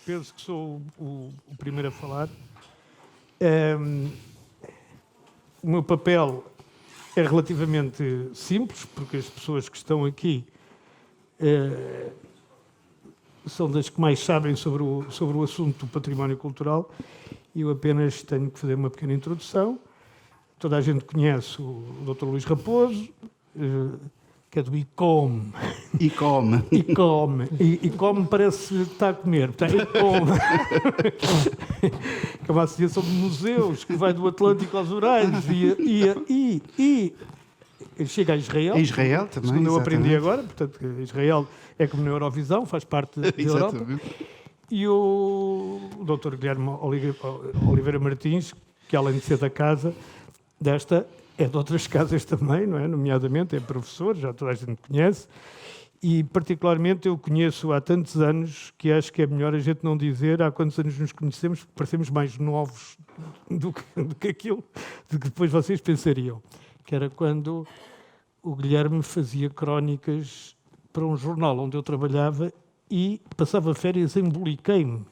penso que sou o primeiro a falar. O meu papel é relativamente simples, porque as pessoas que estão aqui são das que mais sabem sobre o assunto do património cultural, e eu apenas tenho que fazer uma pequena introdução. Toda a gente conhece o Dr. Luís Raposo, que é do ICOM. ICOM. ICOM parece que está a comer. Portanto, ICOM, que é uma associação de museus que vai do Atlântico aos Urais e chega a Israel. A Israel também. Segundo eu aprendi agora. Portanto, Israel é como na Eurovisão, faz parte da Europa. E o Dr. Guilherme Oliveira Martins, que além de ser da casa desta, é de outras casas também, não é? Nomeadamente é professor, já toda a gente conhece, e particularmente eu conheço há tantos anos que acho que é melhor a gente não dizer há quantos anos nos conhecemos, porque parecemos mais novos do que aquilo de que depois vocês pensariam, que era quando o Guilherme fazia crónicas para um jornal onde eu trabalhava e passava férias em Boliqueime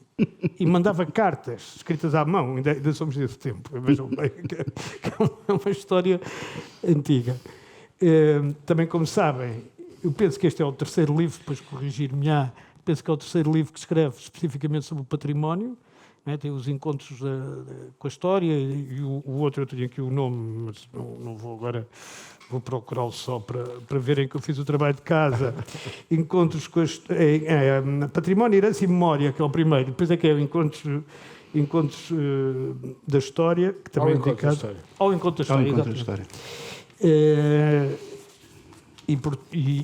e mandava cartas escritas à mão, ainda somos desse tempo, vejam bem, que é uma história antiga. Também, como sabem, eu penso que este é o terceiro livro, depois corrigir-me-á, penso que é o terceiro livro que escreve especificamente sobre o património, né? Tem os encontros com a história, e o outro eu tenho aqui o nome, mas não vou agora... Vou procurá-lo só para verem que eu fiz o trabalho de casa. Encontros com Património, Herança e Memória, que é o primeiro. Depois é que é o Encontros da História, que também é dedicado ao Encontro da História.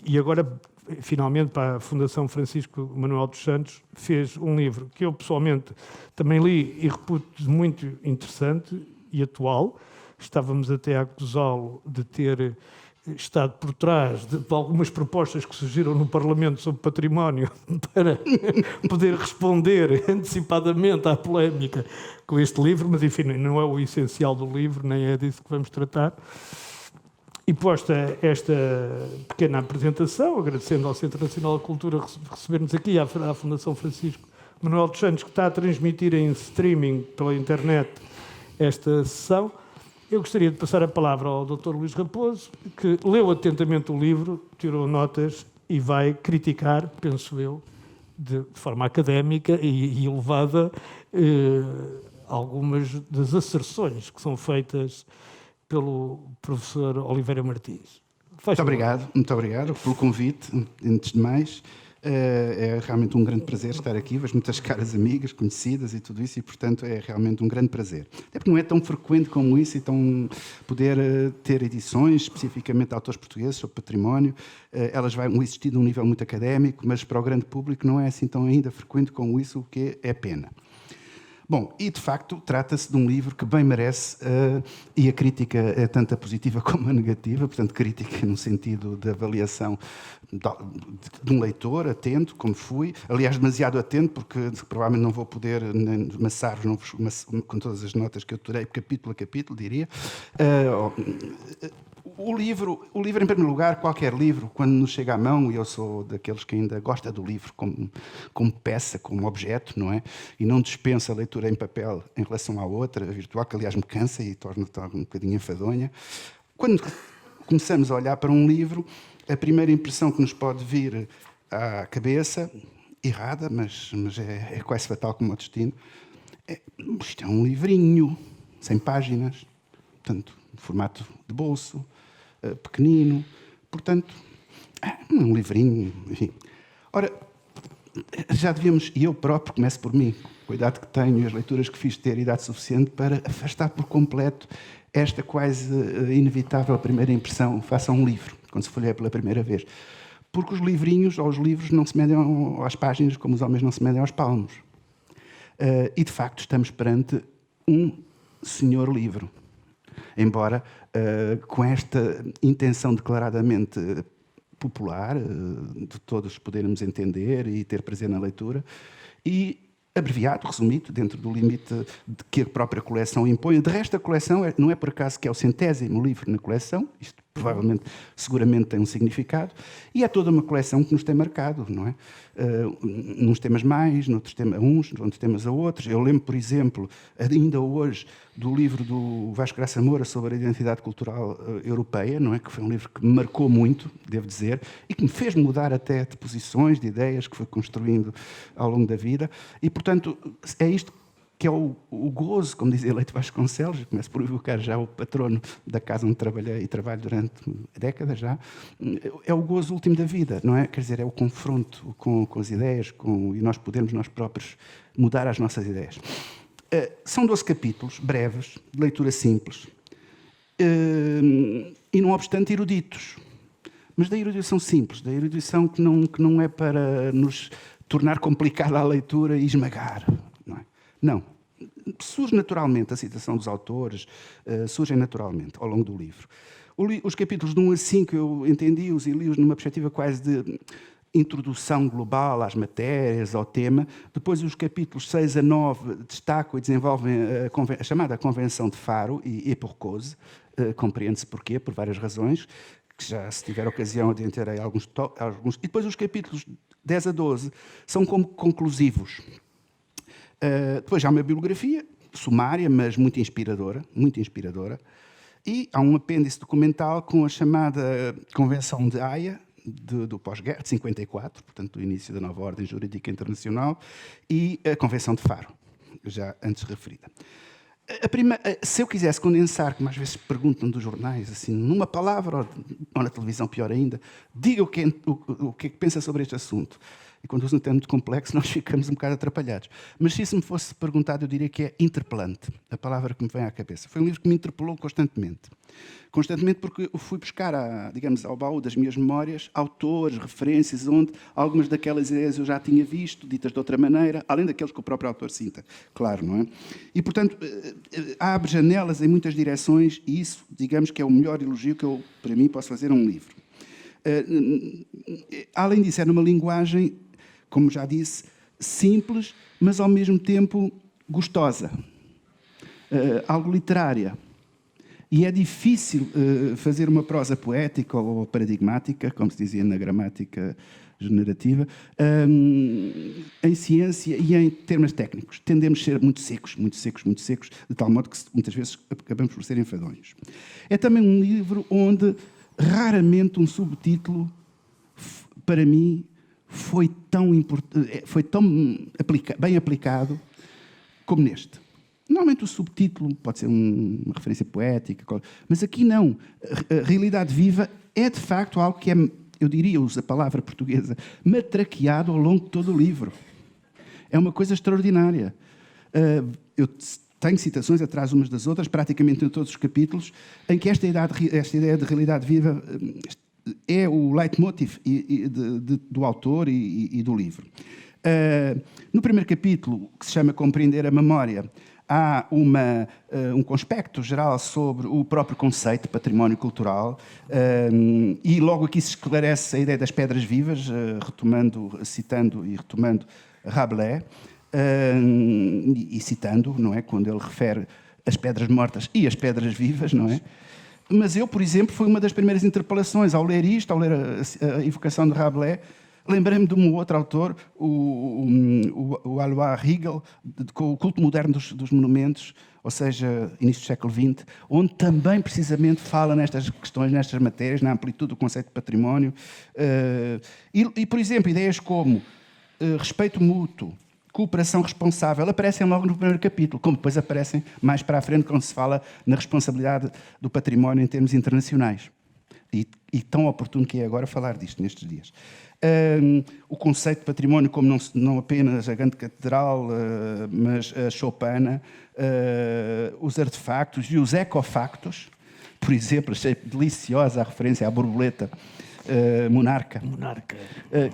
E agora, finalmente, para a Fundação Francisco Manuel dos Santos, fez um livro que eu, pessoalmente, também li e reputo muito interessante e atual. Estávamos até a acusá-lo de ter estado por trás de algumas propostas que surgiram no Parlamento sobre património para poder responder antecipadamente à polémica com este livro, mas enfim, não é o essencial do livro, nem é disso que vamos tratar. E posta esta pequena apresentação, agradecendo ao Centro Nacional da Cultura receber-nos aqui, à Fundação Francisco Manuel dos Santos, que está a transmitir em streaming pela internet esta sessão, eu gostaria de passar a palavra ao Dr. Luís Raposo, que leu atentamente o livro, tirou notas e vai criticar, penso eu, de forma académica e elevada, algumas das asserções que são feitas pelo professor Oliveira Martins. Muito obrigado pelo convite, antes de mais. É realmente um grande prazer estar aqui, vejo muitas caras amigas, conhecidas e tudo isso, e portanto é realmente um grande prazer. Até porque não é tão frequente como isso, e tão poder ter edições especificamente de autores portugueses sobre património. Elas vão existir num nível muito académico, mas para o grande público não é assim tão ainda frequente como isso, o que é pena. Bom, e de facto trata-se de um livro que bem merece, e a crítica é tanto a positiva como a negativa, portanto crítica no sentido de avaliação de um leitor atento, como fui, aliás demasiado atento, porque provavelmente não vou poder amassar-vos com todas as notas que eu tirei, capítulo a capítulo, diria. O livro, em primeiro lugar, qualquer livro, quando nos chega à mão, e eu sou daqueles que ainda gosta do livro como peça, como objeto, não é? E não dispensa a leitura em papel em relação à outra, a virtual, que aliás me cansa e torna-te um bocadinho enfadonha. Quando começamos a olhar para um livro, a primeira impressão que nos pode vir à cabeça, errada, mas é quase fatal como o destino, isto é um livrinho, 100 páginas, portanto, de formato de bolso, pequenino, portanto, um livrinho, enfim. Ora, já devíamos, e eu próprio começo por mim, com a idade que tenho e as leituras que fiz, ter idade suficiente para afastar por completo esta quase inevitável primeira impressão face a um livro, quando se folheia pela primeira vez. Porque os livrinhos, ou os livros, não se medem às páginas como os homens não se medem aos palmos. E, de facto, estamos perante um senhor livro. Embora com esta intenção declaradamente popular, de todos podermos entender e ter prazer na leitura, e abreviado, resumido, dentro do limite que a própria coleção impõe. De resto, a coleção não é por acaso que é o 100º livro na coleção, isto provavelmente, seguramente tem um significado, e é toda uma coleção que nos tem marcado, não é? Nos temas mais, noutros temas a uns, noutros temas a outros. Eu lembro, por exemplo, ainda hoje, do livro do Vasco Graça Moura sobre a identidade cultural europeia, não é? Que foi um livro que me marcou muito, devo dizer, e que me fez mudar até de posições, de ideias, que foi construindo ao longo da vida. E, portanto, é isto que é o gozo, como dizia Leite Vasconcelos, começo por evocar já o patrono da casa onde trabalhei e trabalho durante décadas já, é o gozo último da vida, não é? Quer dizer, é o confronto com as ideias, e nós podemos, nós próprios, mudar as nossas ideias. São 12 capítulos, breves, de leitura simples, e não obstante eruditos, mas da erudição simples, da erudição que não é para nos tornar complicada a leitura e esmagar. Não. Surge naturalmente a citação dos autores, surgem naturalmente ao longo do livro. Os capítulos de 1 a 5 eu entendi-os e li-os numa perspectiva quase de introdução global às matérias, ao tema. Depois os capítulos 6 a 9 destacam e desenvolvem a chamada Convenção de Faro e por cause. Compreende-se porquê, por várias razões, que já se tiver ocasião adiantarei alguns. E depois os capítulos 10 a 12 são como conclusivos. Depois há uma bibliografia sumária, mas muito inspiradora, e há um apêndice documental com a chamada Convenção de Haia, do pós-guerra, de 54, portanto, do início da nova ordem jurídica internacional, e a Convenção de Faro, já antes referida. Se eu quisesse condensar, como às vezes perguntam dos jornais, assim, numa palavra, ou na televisão, pior ainda, diga o que é que pensa sobre este assunto. E quando o assunto é muito complexo, nós ficamos um bocado atrapalhados. Mas se isso me fosse perguntado, eu diria que é interpelante, a palavra que me vem à cabeça. Foi um livro que me interpelou constantemente. Constantemente porque eu fui buscar, ao baú das minhas memórias, autores, referências, onde algumas daquelas ideias eu já tinha visto, ditas de outra maneira, além daqueles que o próprio autor cita, claro, não é? E, portanto, abre janelas em muitas direções e isso, digamos, que é o melhor elogio que eu, para mim, posso fazer a um livro. Além disso, é numa linguagem, como já disse, simples, mas ao mesmo tempo gostosa, algo literária. E é difícil fazer uma prosa poética ou paradigmática, como se dizia na gramática generativa, em ciência e em termos técnicos. Tendemos a ser muito secos, de tal modo que muitas vezes acabamos por ser enfadonhos. É também um livro onde raramente um subtítulo, para mim, foi tão bem aplicado como neste. Normalmente o subtítulo pode ser uma referência poética, mas aqui não. A realidade viva é, de facto, algo que é, eu diria, uso a palavra portuguesa, matraqueado ao longo de todo o livro. É uma coisa extraordinária. Eu tenho citações atrás umas das outras, praticamente em todos os capítulos, em que esta ideia de realidade viva é o leitmotiv do autor e do livro. No primeiro capítulo, que se chama Compreender a Memória, há um conspecto geral sobre o próprio conceito de património cultural e logo aqui se esclarece a ideia das pedras vivas, citando e retomando Rabelais e citando, não é, quando ele refere as pedras mortas e as pedras vivas, não é? Mas eu, por exemplo, foi uma das primeiras interpelações ao ler isto, ao ler a evocação de Rabelais. Lembrei-me de um outro autor, o Alois Riegel, com o culto moderno dos monumentos, ou seja, início do século XX, onde também precisamente fala nestas questões, nestas matérias, na amplitude do conceito de património. E por exemplo, ideias como respeito mútuo, cooperação responsável, aparecem logo no primeiro capítulo, como depois aparecem mais para a frente, quando se fala na responsabilidade do património em termos internacionais. E tão oportuno que é agora falar disto, nestes dias. O conceito de património como não apenas a grande catedral, mas a choupana, os artefactos e os ecofactos. Por exemplo, achei deliciosa a referência à borboleta monarca.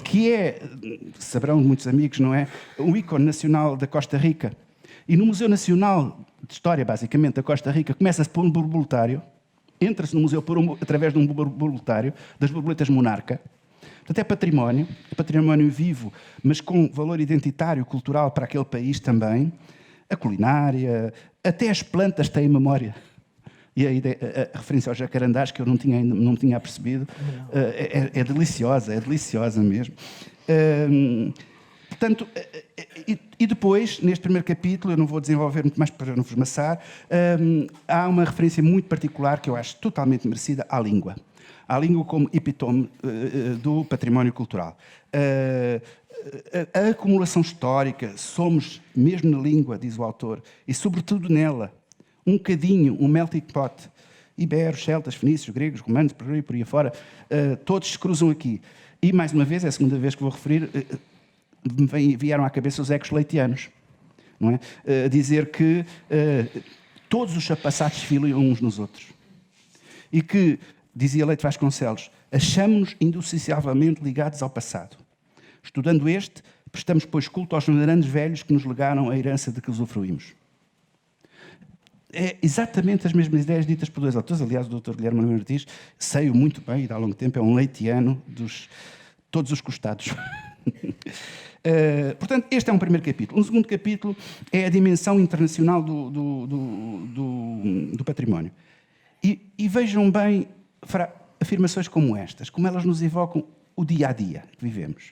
Que é, saberão muitos amigos, não é? Um ícone nacional da Costa Rica. E no Museu Nacional de História, basicamente, da Costa Rica, começa-se por um borboletário, entra-se no museu através de um borboletário, das borboletas monarca. Portanto, é património vivo, mas com valor identitário, cultural para aquele país também. A culinária, até as plantas têm memória. E a referência aos jacarandás, que eu não tinha percebido, é deliciosa mesmo. Portanto, e depois, neste primeiro capítulo, eu não vou desenvolver muito mais para não vos maçar, há uma referência muito particular que eu acho totalmente merecida à língua. À língua como epítome do património cultural. A acumulação histórica, somos, mesmo na língua, diz o autor, e sobretudo nela, um bocadinho, um melting pot, iberos, celtas, fenícios, gregos, romanos, por aí afora, todos se cruzam aqui. E, mais uma vez, é a segunda vez que vou referir, vieram à cabeça os ecos-leitianos, não é? A dizer que todos os chapassados filiam uns nos outros. E que, dizia Leite Vasconcelos, achamos-nos indissociavelmente ligados ao passado. Estudando este, prestamos, pois, culto aos grandes velhos que nos legaram a herança de que usufruímos. É exatamente as mesmas ideias ditas por dois autores. Aliás, o Dr. Guilherme Martins, sei-o muito bem, e há longo tempo, é um leitiano dos todos os costados. Portanto, este é um primeiro capítulo. Um segundo capítulo é a dimensão internacional do património. E vejam bem afirmações como estas, como elas nos evocam o dia-a-dia que vivemos.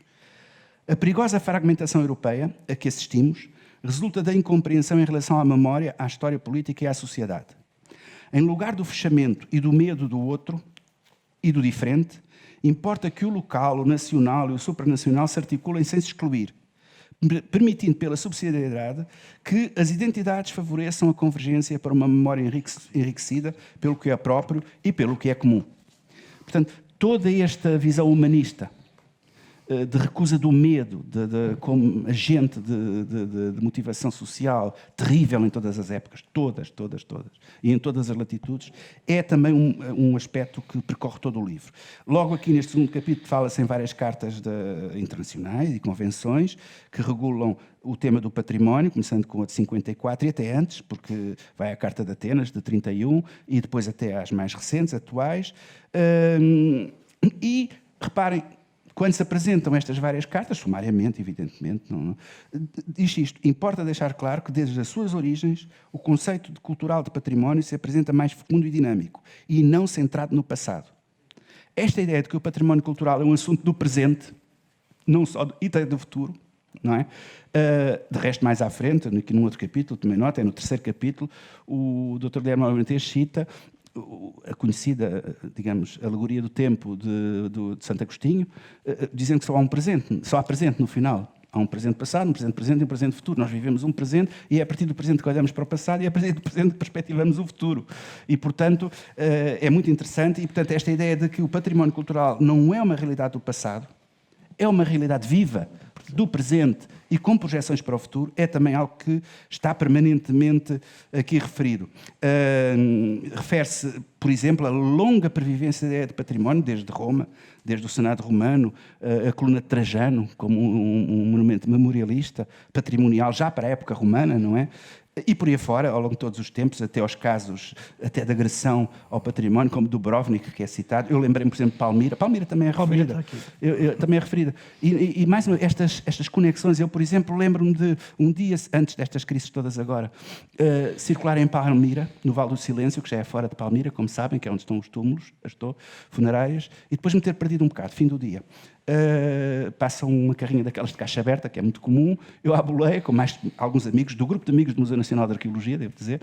A perigosa fragmentação europeia a que assistimos resulta da incompreensão em relação à memória, à história política e à sociedade. Em lugar do fechamento e do medo do outro e do diferente, importa que o local, o nacional e o supranacional se articulem sem se excluir, permitindo pela subsidiariedade que as identidades favoreçam a convergência para uma memória enriquecida pelo que é próprio e pelo que é comum. Portanto, toda esta visão humanista de recusa do medo, como agente de motivação social terrível em todas as épocas, todas, e em todas as latitudes, é também um aspecto que percorre todo o livro. Logo aqui neste segundo capítulo fala-se em várias cartas internacionais e convenções que regulam o tema do património, começando com a de 54 e até antes, porque vai à Carta de Atenas, de 31, e depois até às mais recentes, atuais. E, reparem, quando se apresentam estas várias cartas, sumariamente, evidentemente, diz isto: importa deixar claro que, desde as suas origens, o conceito cultural de património se apresenta mais fecundo e dinâmico, e não centrado no passado. Esta ideia de que o património cultural é um assunto do presente, não só e do futuro, não é? De resto, mais à frente, aqui num outro capítulo, também nota, é no terceiro capítulo, o Dr. Guilherme Alvarenteiro cita a conhecida, digamos, alegoria do tempo de Santo Agostinho, dizendo que só há presente no final. Há um presente passado, um presente presente e um presente futuro. Nós vivemos um presente e é a partir do presente que olhamos para o passado e é a partir do presente que perspectivamos o futuro. E, portanto, é muito interessante. E, portanto, esta ideia de que o património cultural não é uma realidade do passado, é uma realidade viva do presente e com projeções para o futuro, é também algo que está permanentemente aqui referido. Refere-se, por exemplo, à longa pervivência da ideia de património, desde Roma, desde o Senado romano, a coluna de Trajano, como um monumento memorialista, patrimonial, já para a época romana, não é? E por aí afora, ao longo de todos os tempos, até aos casos até de agressão ao património, como Dubrovnik, que é citado. Eu lembrei-me, por exemplo, de Palmira. Palmira também é referida. Também é referida. E mais uma, estas conexões, eu, por exemplo, lembro-me de um dia antes destas crises todas agora, circular em Palmira, no Vale do Silêncio, que já é fora de Palmira, como sabem, que é onde estão os túmulos, funerárias, e depois me ter perdido um bocado, fim do dia. Passa uma carrinha daquelas de caixa aberta, que é muito comum. Eu à boleia, com mais alguns amigos, do grupo de amigos do Museu Nacional de Arqueologia, devo dizer,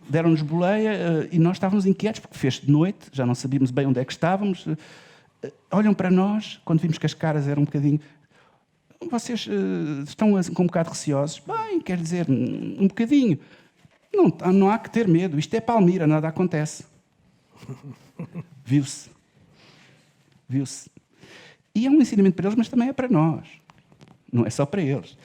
deram-nos boleia e nós estávamos inquietos, porque fez de noite, já não sabíamos bem onde é que estávamos. Olham para nós, quando vimos que as caras eram um bocadinho... Vocês estão com um bocado receosos? Bem, quer dizer, um bocadinho. Não há que ter medo, isto é Palmira, nada acontece. Viu-se. E é um ensinamento para eles, mas também é para nós. Não é só para eles.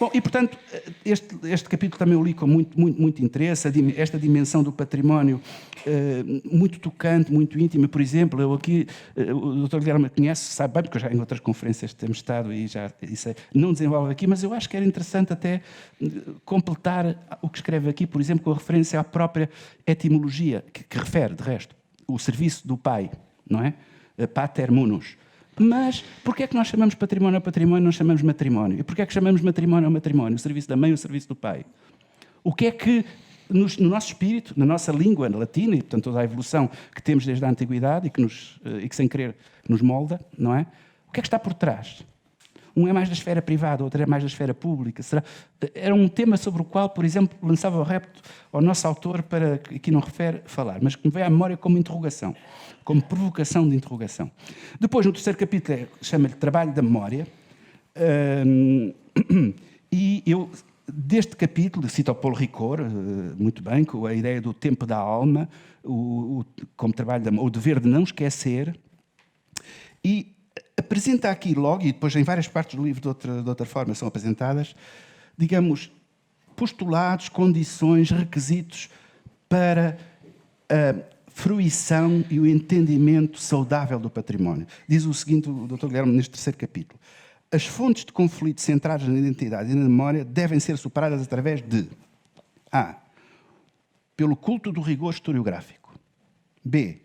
Bom, e portanto, este capítulo também eu li com muito interesse, esta dimensão do património muito tocante, muito íntima. Por exemplo, eu aqui, o Dr. Guilherme conhece, sabe bem, porque eu já em outras conferências temos estado e já isso não desenvolve aqui, mas eu acho que era interessante até completar o que escreve aqui, por exemplo, com a referência à própria etimologia, que refere, de resto, o serviço do pai, não é? Pater munus. Mas porquê é que nós chamamos património ao património e não chamamos matrimónio? E porquê é que chamamos matrimónio ao matrimónio? O serviço da mãe e o serviço do pai? O que é que no nosso espírito, na nossa língua latina, e portanto toda a evolução que temos desde a antiguidade e que sem querer nos molda, não é? O que é que está por trás? Um é mais da esfera privada, outro é mais da esfera pública. Era um tema sobre o qual, por exemplo, lançava o repto ao nosso autor para, aqui não refere, falar, mas que me veio à memória como interrogação, como provocação de interrogação. Depois, no terceiro capítulo, chama-lhe Trabalho da Memória, e eu, deste capítulo, cito ao Paulo Ricoeur, muito bem, com a ideia do tempo da alma, como trabalho o dever de não esquecer, e apresenta aqui logo, e depois em várias partes do livro de outra forma são apresentadas, digamos, postulados, condições, requisitos para a fruição e o entendimento saudável do património. Diz o seguinte o Dr. Guilherme neste terceiro capítulo: as fontes de conflito centradas na identidade e na memória devem ser superadas através de A. Pelo culto do rigor historiográfico. B.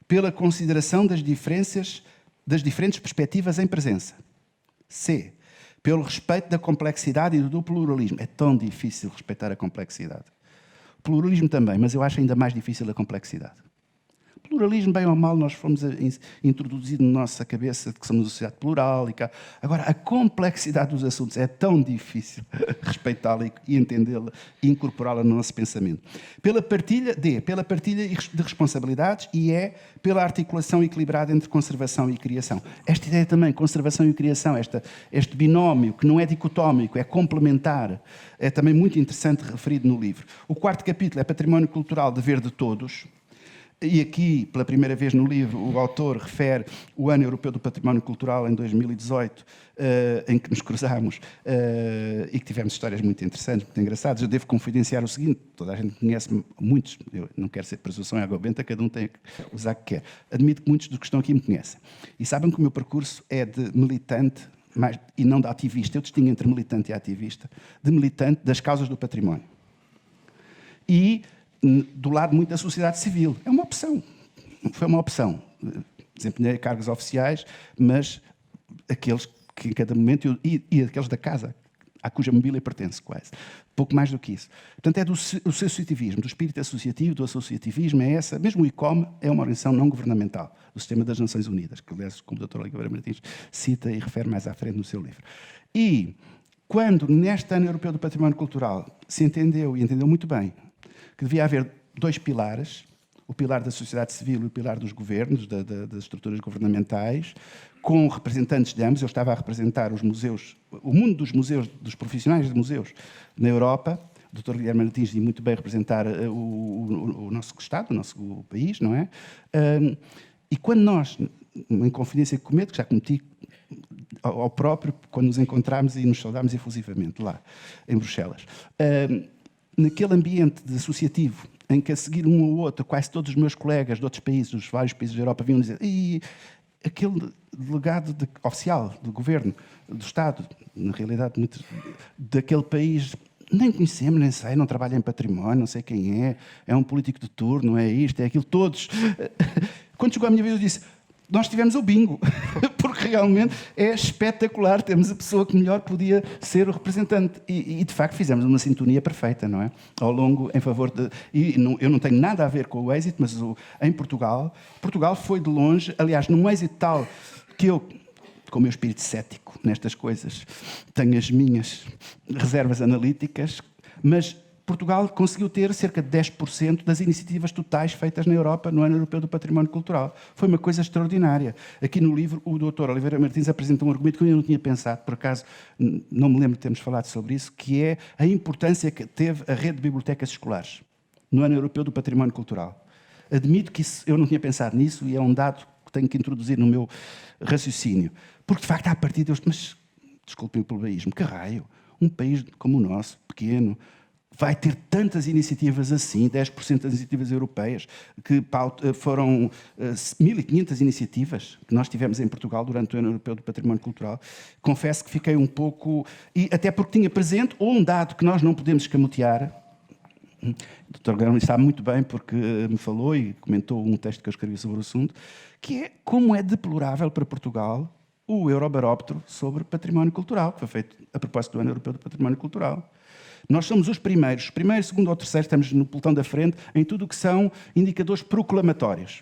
Pela consideração das diferentes perspectivas em presença. C. Pelo respeito da complexidade e do pluralismo. É tão difícil respeitar a complexidade. O pluralismo também, mas eu acho ainda mais difícil a complexidade. Pluralismo, bem ou mal, nós fomos introduzidos na nossa cabeça de que somos uma sociedade plural. Agora, a complexidade dos assuntos é tão difícil respeitá-la e entendê-la e incorporá-la no nosso pensamento. Pela partilha, D, pela partilha de responsabilidades, e E, pela articulação equilibrada entre conservação e criação. Esta ideia também, conservação e criação, este binómio, que não é dicotómico, é complementar, é também muito interessante referido no livro. O quarto capítulo é Património Cultural, Dever de Todos. E aqui, pela primeira vez no livro, o autor refere o Ano Europeu do Património Cultural em 2018, em que nos cruzámos e que tivemos histórias muito interessantes, muito engraçadas. Eu devo confidenciar o seguinte: toda a gente conhece muitos, eu não quero ser presunção e água benta, cada um tem que usar o que quer. Admito que muitos dos que estão aqui me conhecem. E sabem que o meu percurso é de militante, e não de ativista. Eu distingo entre militante e ativista, de militante das causas do património. E do lado muito da sociedade civil. É uma opção. Foi uma opção. Desempenhei cargos oficiais, mas aqueles que em cada momento... E aqueles da casa, à cuja mobília pertence, quase. Pouco mais do que isso. Portanto, é do associativismo, do espírito associativo, do associativismo, é essa. Mesmo o ICOM é uma organização não governamental do Sistema das Nações Unidas, que, aliás, como o Dr. Oliveira Martins cita e refere mais à frente no seu livro. E quando, neste Ano Europeu do Património Cultural, se entendeu, e entendeu muito bem, que devia haver dois pilares, o pilar da sociedade civil e o pilar dos governos, das estruturas governamentais, com representantes de ambos. Eu estava a representar os museus, o mundo dos museus, dos profissionais de museus na Europa. O Dr. Guilherme Martins ia muito bem representar o nosso Estado, o nosso país, não é? E quando nós, em confidência que cometo, que já cometi ao próprio, quando nos encontramos e nos saudámos efusivamente lá, em Bruxelas, naquele ambiente associativo, em que a seguir um ao outro, quase todos os meus colegas de outros países, dos vários países da Europa, vinham dizer: e aquele delegado oficial do governo, do Estado, na realidade, muito, daquele país, nem conhecemos, nem sei, não trabalha em património, não sei quem é um político de turno, é isto, é aquilo, todos. Quando chegou a minha vez, eu disse: nós tivemos o bingo, porque realmente é espetacular, temos a pessoa que melhor podia ser o representante. E de facto, fizemos uma sintonia perfeita, não é? Ao longo, em favor de... eu não tenho nada a ver com o êxito, mas em Portugal foi de longe, aliás, num êxito tal que eu, com o meu espírito cético nestas coisas, tenho as minhas reservas analíticas, mas Portugal conseguiu ter cerca de 10% das iniciativas totais feitas na Europa no Ano Europeu do Património Cultural. Foi uma coisa extraordinária. Aqui no livro, o Dr. Oliveira Martins apresenta um argumento que eu não tinha pensado, por acaso não me lembro de termos falado sobre isso, que é a importância que teve a rede de bibliotecas escolares no Ano Europeu do Património Cultural. Admito que eu não tinha pensado nisso e é um dado que tenho que introduzir no meu raciocínio. Porque, de facto, à partida, mas, desculpem o plebeísmo, que raio, um país como o nosso, pequeno, vai ter tantas iniciativas assim, 10% das iniciativas europeias, que foram 1.500 iniciativas que nós tivemos em Portugal durante o Ano Europeu do Património Cultural. Confesso que fiquei um pouco... E até porque tinha presente um dado que nós não podemos escamotear. O Dr. Guilherme sabe muito bem, porque me falou e comentou um texto que eu escrevi sobre o assunto, que é como é deplorável para Portugal o Eurobarómetro sobre património cultural, que foi feito a propósito do Ano Europeu do Património Cultural. Nós somos os primeiros, primeiro, segundo ou terceiro, estamos no pelotão da frente em tudo o que são indicadores proclamatórios.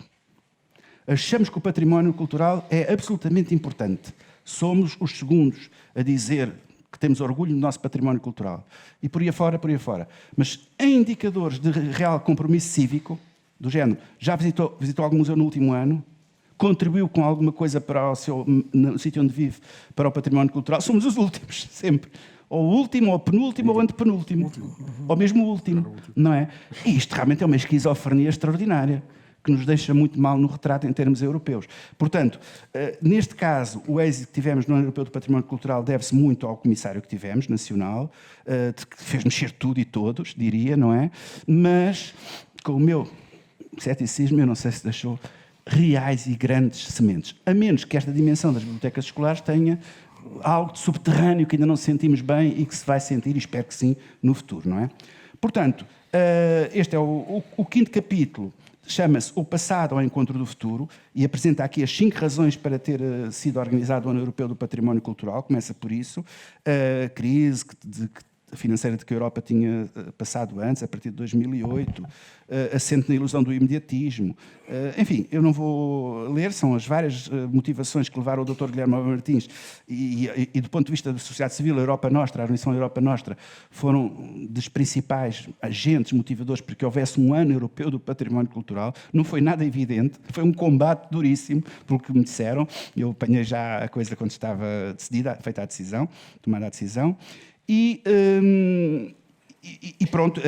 Achamos que o património cultural é absolutamente importante. Somos os segundos a dizer que temos orgulho do nosso património cultural. E por aí afora, por aí afora. Mas em indicadores de real compromisso cívico, do género, já visitou algum museu no último ano, contribuiu com alguma coisa para no sítio onde vive, para o património cultural, somos os últimos, sempre. Ou o último, ou o penúltimo, ou o antepenúltimo. Ou mesmo o último, não é? E isto realmente é uma esquizofrenia extraordinária, que nos deixa muito mal no retrato em termos europeus. Portanto, neste caso, o êxito que tivemos no Ano Europeu do Património Cultural deve-se muito ao comissário que tivemos, nacional, que fez mexer tudo e todos, diria, não é? Mas, com o meu ceticismo, eu não sei se deixou reais e grandes sementes. A menos que esta dimensão das bibliotecas escolares tenha algo de subterrâneo que ainda não sentimos bem e que se vai sentir, e espero que sim, no futuro, não é? Portanto, este é o quinto capítulo. Chama-se O Passado ao Encontro do Futuro e apresenta aqui as 5 razões para ter sido organizado o Ano Europeu do Património Cultural. Começa por isso, a crise financeira de que a Europa tinha passado antes, a partir de 2008, assente na ilusão do imediatismo. Enfim, eu não vou ler, são as várias motivações que levaram o Dr. Guilherme Martins e do ponto de vista da sociedade civil, a Europa Nostra, a Organização Europa Nostra, foram dos principais agentes motivadores para que houvesse um Ano Europeu do Património Cultural. Não foi nada evidente, foi um combate duríssimo, pelo que me disseram. Eu apanhei já a coisa quando estava decidida, feita a decisão, tomada a decisão. E pronto,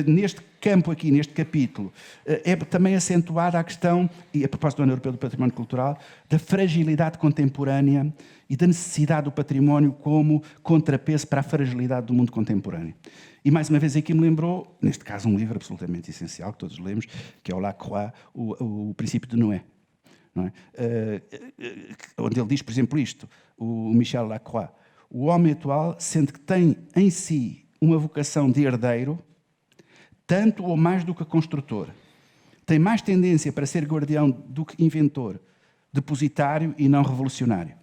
neste campo aqui, neste capítulo, é também acentuada a questão, e a propósito do Ano Europeu do Património Cultural, da fragilidade contemporânea e da necessidade do património como contrapeso para a fragilidade do mundo contemporâneo. E mais uma vez aqui me lembrou, neste caso um livro absolutamente essencial, que todos lemos, que é o Lacroix, o Princípio de Noé. Não é? Onde ele diz, por exemplo, isto, o Michel Lacroix: o homem atual sente que tem em si uma vocação de herdeiro, tanto ou mais do que construtor. Tem mais tendência para ser guardião do que inventor, depositário e não revolucionário.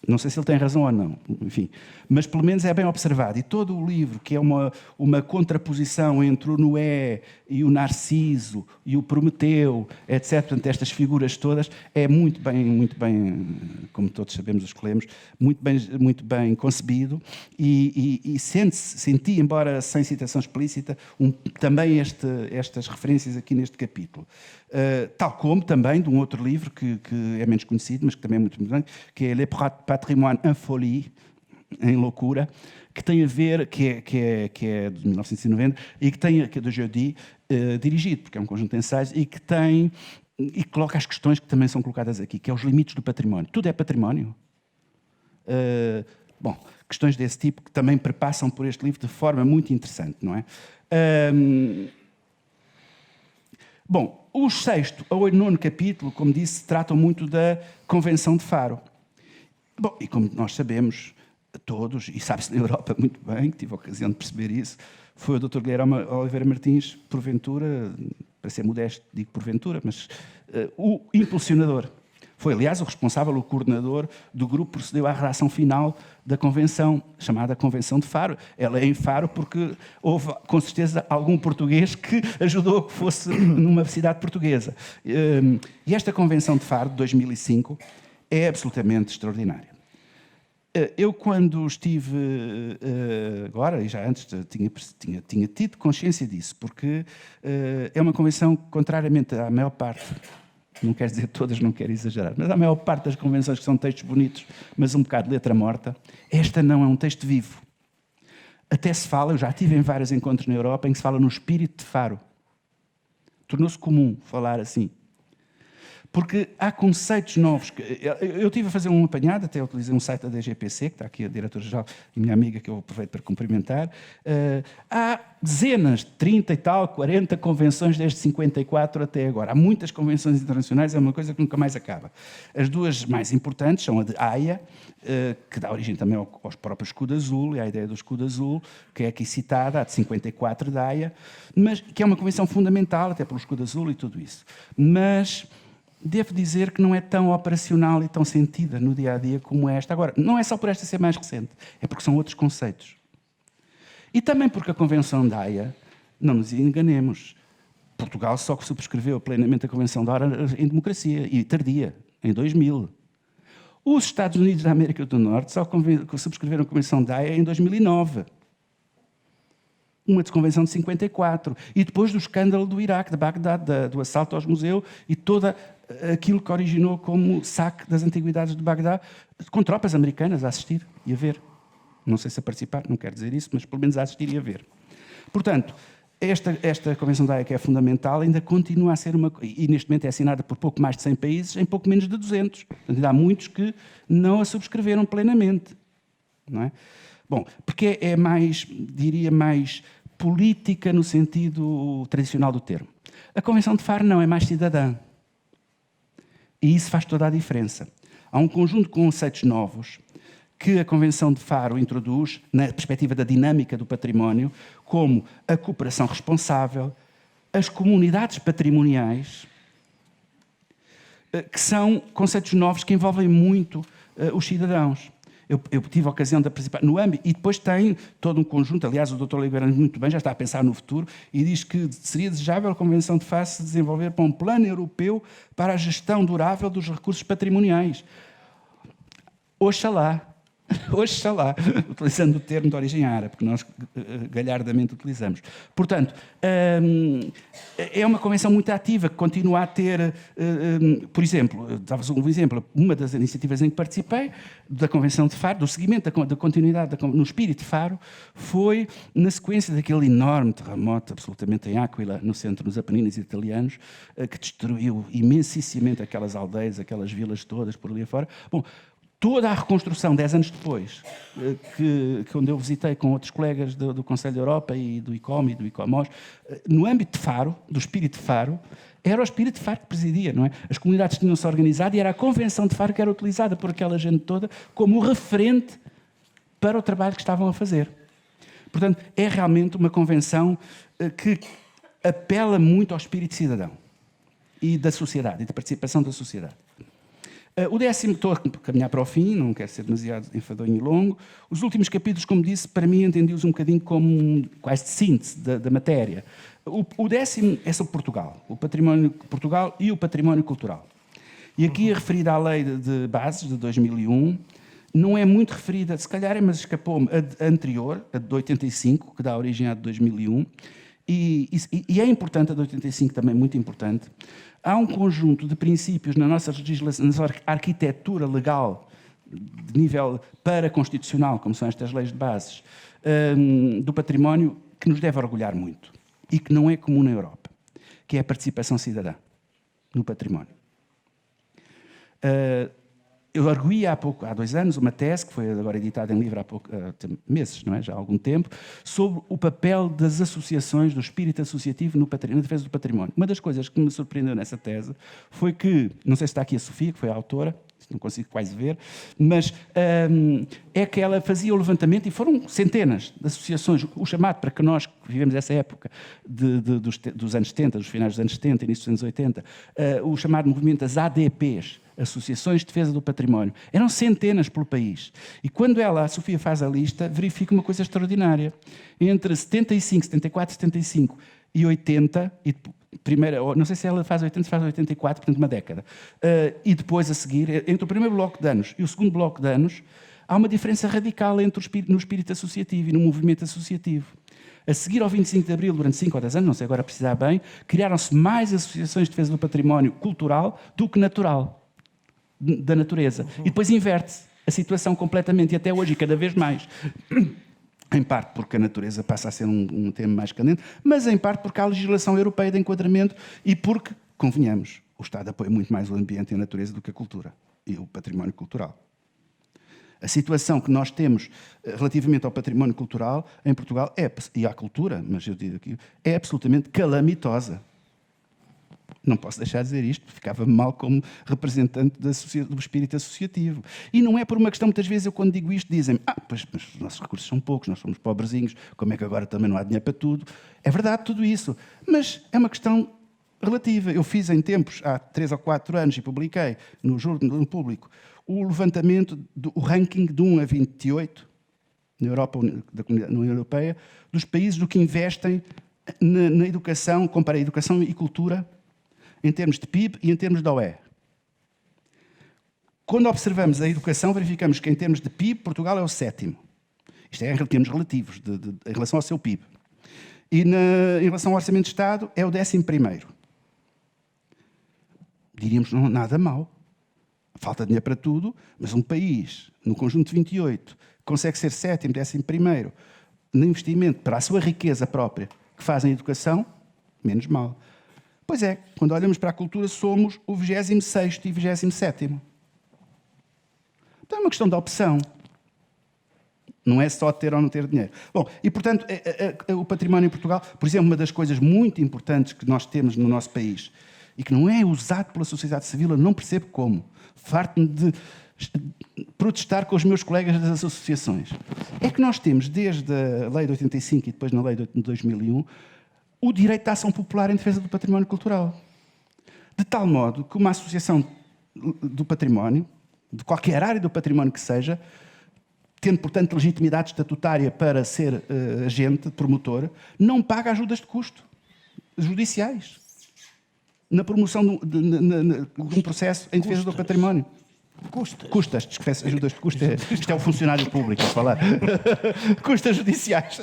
Não sei se ele tem razão ou não, enfim, mas pelo menos é bem observado. E todo o livro, que é uma contraposição entre o Noé e o Narciso e o Prometeu, etc., portanto, estas figuras todas, é muito bem, como todos sabemos, os que lemos, muito bem concebido e senti, embora sem citação explícita, também estas referências aqui neste capítulo. Tal como também de um outro livro que é menos conhecido, mas que também é muito importante, que é Le Patrimoine en Folie, em loucura, que tem a ver, que é de 1990, e que é do Jeudi, dirigido, porque é um conjunto de ensaios, e que coloca as questões que também são colocadas aqui, que é os limites do património. Tudo é património? Bom, questões desse tipo que também perpassam por este livro de forma muito interessante, não é? Bom, o 6º ao 9º capítulo, como disse, tratam muito da Convenção de Faro. Bom, e como nós sabemos, todos, e sabe-se na Europa muito bem, que tive a ocasião de perceber isso, foi o Dr. Guilherme Oliveira Martins, porventura, para ser modesto, digo porventura, mas o impulsionador. Foi, aliás, o responsável, o coordenador do grupo que procedeu à redação final da Convenção, chamada Convenção de Faro. Ela é em Faro porque houve, com certeza, algum português que ajudou a que fosse numa cidade portuguesa. E esta Convenção de Faro, de 2005, é absolutamente extraordinária. Eu, quando estive agora, e já antes tinha tido consciência disso, porque é uma convenção, contrariamente à maior parte, não quero dizer todas, não quero exagerar, mas a maior parte das convenções que são textos bonitos, mas um bocado de letra morta, esta não é um texto vivo. Até se fala, eu já tive em vários encontros na Europa, em que se fala no espírito de Faro. Tornou-se comum falar assim. Porque há conceitos novos. Eu estive a fazer um apanhado, até utilizei um site da DGPC, que está aqui a diretora-geral e minha amiga, que eu aproveito para cumprimentar. Há dezenas, 30 e tal, 40 convenções desde 54 até agora. Há muitas convenções internacionais, é uma coisa que nunca mais acaba. As duas mais importantes são a de Haia, que dá origem também aos próprios escudo azul, e à ideia do escudo azul, que é aqui citada, a de 54 da Haia, mas que é uma convenção fundamental, até pelo escudo azul e tudo isso. Mas devo dizer que não é tão operacional e tão sentida no dia-a-dia como esta. Agora, não é só por esta ser mais recente, é porque são outros conceitos. E também porque a Convenção de Haia, não nos enganemos, Portugal só subscreveu plenamente a Convenção de Haia em democracia, e tardia, em 2000. Os Estados Unidos da América do Norte só subscreveram a Convenção de Haia em 2009. Uma desconvenção de 54. E depois do escândalo do Iraque, de Bagdá, do assalto aos museus e todo aquilo que originou como saque das antiguidades de Bagdá, com tropas americanas a assistir e a ver. Não sei se a participar, não quero dizer isso, mas pelo menos a assistir e a ver. Portanto, esta Convenção de Haia, que é fundamental, ainda continua a ser uma... E neste momento é assinada por pouco mais de 100 países, em pouco menos de 200. Portanto, ainda há muitos que não a subscreveram plenamente. Não é? Bom, porque é mais, diria, mais política no sentido tradicional do termo. A Convenção de Faro não, é mais cidadã. E isso faz toda a diferença. Há um conjunto de conceitos novos que a Convenção de Faro introduz, na perspectiva da dinâmica do património, como a cooperação responsável, as comunidades patrimoniais, que são conceitos novos que envolvem muito os cidadãos. Eu tive a ocasião de participar no âmbito, e depois tem todo um conjunto, aliás, o Dr. Oliveira muito bem, já está a pensar no futuro, e diz que seria desejável a Convenção de Faro se desenvolver para um plano europeu para a gestão durável dos recursos patrimoniais. Oxalá, utilizando o termo de origem árabe, que nós galhardamente utilizamos. Portanto, é uma convenção muito ativa, que continua a ter, por exemplo, dava-vos um exemplo, uma das iniciativas em que participei, da Convenção de Faro, do seguimento da continuidade no espírito de Faro, foi na sequência daquele enorme terremoto, absolutamente em Áquila, no centro dos Apeninos italianos, que destruiu imensissimamente aquelas aldeias, aquelas vilas todas por ali afora. Bom, toda a reconstrução, 10 anos depois, onde eu visitei com outros colegas do Conselho da Europa e do ICOM e do ICOMOS, no âmbito de Faro, do espírito de Faro, era o espírito de Faro que presidia, não é? As comunidades tinham-se organizado e era a Convenção de Faro que era utilizada por aquela gente toda como referente para o trabalho que estavam a fazer. Portanto, é realmente uma convenção que apela muito ao espírito cidadão e da sociedade, e da participação da sociedade. O 10º, estou a caminhar para o fim, não quero ser demasiado enfadonho e longo. Os últimos capítulos, como disse, para mim entendi-os um bocadinho como quase de síntese da matéria. O 10º é sobre Portugal, o património de Portugal e o património cultural. E aqui, referida à lei de bases de 2001, não é muito referida, se calhar, mas escapou-me a anterior, a de 85, que dá origem à de 2001, e é importante, a de 85 também muito importante. Há um conjunto de princípios na nossa legislação, na nossa arquitetura legal, de nível paraconstitucional, como são estas leis de bases, do património, que nos deve orgulhar muito e que não é comum na Europa, que é a participação cidadã no património. Eu arguí há 2 anos uma tese, que foi agora editada em livro há meses, não é? Já há algum tempo, sobre o papel das associações, do espírito associativo na defesa do património. Uma das coisas que me surpreendeu nessa tese foi que, não sei se está aqui a Sofia, que foi a autora, não consigo quase ver, mas é que ela fazia o levantamento, e foram centenas de associações, o chamado, para que nós que vivemos essa época dos anos 70, dos finais dos anos 70, início dos anos 80, o chamado movimento das ADPs, Associações de Defesa do Património. Eram centenas pelo país. E quando a Sofia faz a lista, verifica uma coisa extraordinária. Entre 75, 74, 75 e 80, e não sei se ela faz 80, se faz 84, portanto uma década, e depois a seguir, entre o primeiro bloco de anos e o segundo bloco de anos, há uma diferença radical no espírito associativo e no movimento associativo. A seguir ao 25 de Abril, durante 5 ou 10 anos, não sei agora precisar bem, criaram-se mais associações de defesa do património cultural do que natural, da natureza. E depois inverte-se a situação completamente, e até hoje, e cada vez mais. Em parte porque a natureza passa a ser um tema mais candente, mas em parte porque há a legislação europeia de enquadramento e porque, convenhamos, o Estado apoia muito mais o ambiente e a natureza do que a cultura e o património cultural. A situação que nós temos relativamente ao património cultural em Portugal e à cultura, mas eu digo aqui, é absolutamente calamitosa. Não posso deixar de dizer isto, ficava mal como representante do espírito associativo. E não é por uma questão, muitas vezes, eu quando digo isto, dizem-me, pois, mas os nossos recursos são poucos, nós somos pobrezinhos, como é que agora também não há dinheiro para tudo? É verdade tudo isso, mas é uma questão relativa. Eu fiz em tempos, há 3 ou 4 anos, e publiquei no Jornal Público, o levantamento, o ranking de 1 a 28, na Europa, da União Europeia, dos países do que investem na educação, comparei educação e cultura, em termos de PIB e em termos de OE. Quando observamos a educação, verificamos que, em termos de PIB, Portugal é o 7º. Isto é em termos relativos, em relação ao seu PIB. E em relação ao Orçamento de Estado, é o 11º. Diríamos, não nada mal. Falta dinheiro para tudo, mas um país, no conjunto de 28, consegue ser 7º, 11º, no investimento para a sua riqueza própria, que faz em educação, menos mal. Pois é, quando olhamos para a cultura, somos o 26º e 27º. Então é uma questão de opção. Não é só ter ou não ter dinheiro. Bom, e portanto, o património em Portugal, por exemplo, uma das coisas muito importantes que nós temos no nosso país e que não é usado pela sociedade civil, eu não percebo como. Farto-me de protestar com os meus colegas das associações. É que nós temos, desde a Lei de 85 e depois na Lei de 2001, o direito à ação popular em defesa do património cultural. De tal modo que uma associação do património, de qualquer área do património que seja, tendo, portanto, legitimidade estatutária para ser agente, promotor, não paga ajudas de custo judiciais na promoção de um processo em defesa do património. Custas, despeço, ajudas de custo. Isto é o funcionário público a falar. Custas judiciais.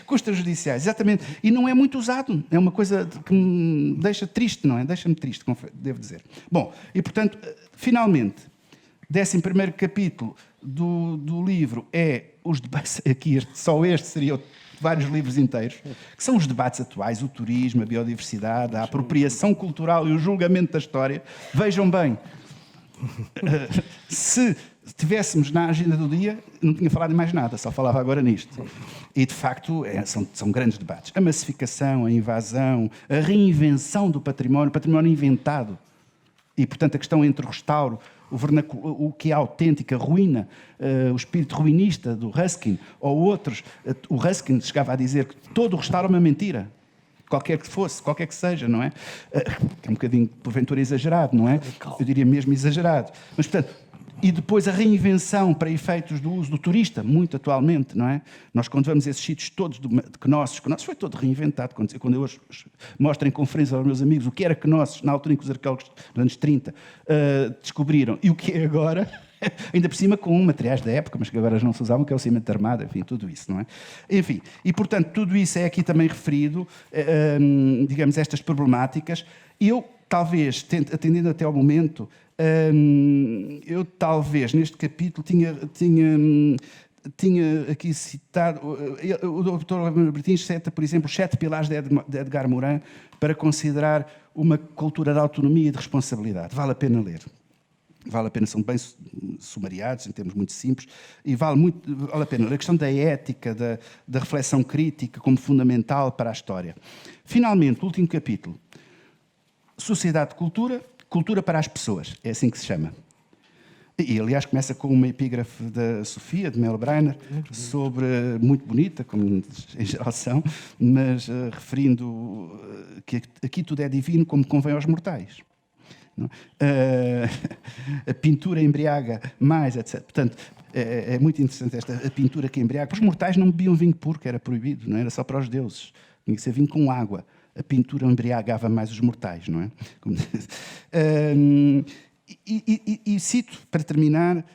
Custas judiciais, exatamente. E não é muito usado. É uma coisa que me deixa triste, não é? Deixa-me triste, devo dizer. Bom, e portanto, finalmente, 11º capítulo do livro é os debates. Aqui, só este seria vários livros inteiros, que são os debates atuais, o turismo, a biodiversidade, a apropriação cultural e o julgamento da história. Vejam bem, se estivéssemos na agenda do dia, não tinha falado em mais nada, só falava agora nisto. E, de facto, são grandes debates. A massificação, a invasão, a reinvenção do património, o património inventado. E, portanto, a questão entre o restauro, o que é autêntica, ruína, o espírito ruinista do Ruskin, ou outros. O Ruskin chegava a dizer que todo o restauro é uma mentira. Qualquer que fosse, qualquer que seja, não é? É um bocadinho, porventura, exagerado, não é? Eu diria mesmo exagerado. Mas, portanto, e depois a reinvenção para efeitos do uso do turista, muito atualmente, não é? Nós, quando vamos a esses sítios todos que nossos foi todo reinventado. Quando eu hoje mostro em conferência aos meus amigos o que era que nossos, na altura em que os arqueólogos dos anos 30 descobriram, e o que é agora, ainda por cima com materiais da época, mas que agora não se usavam, que é o cimento armado, enfim, tudo isso, não é? Enfim, e portanto, tudo isso é aqui também referido, digamos, estas problemáticas. Eu, talvez, atendendo até ao momento, eu talvez neste capítulo tinha aqui citado o Dr. Martins cita, por exemplo, os 7 pilares de Edgar Morin para considerar uma cultura de autonomia e de responsabilidade. Vale a pena ler. Vale a pena, são bem sumariados, em termos muito simples, e vale a pena ler. A questão da ética, da reflexão crítica como fundamental para a história. Finalmente, o último capítulo. Sociedade de cultura, cultura para as pessoas, é assim que se chama. E, aliás, começa com uma epígrafe da Sofia, de Mel Brainer, muito bonita, como em geral são, mas referindo que aqui tudo é divino como convém aos mortais. A pintura embriaga mais, etc. Portanto, é muito interessante a pintura que embriaga. Os mortais não bebiam vinho puro, que era proibido, não era só para os deuses. Tinha que ser vinho com água. A pintura embriagava mais os mortais, não é? E cito, para terminar,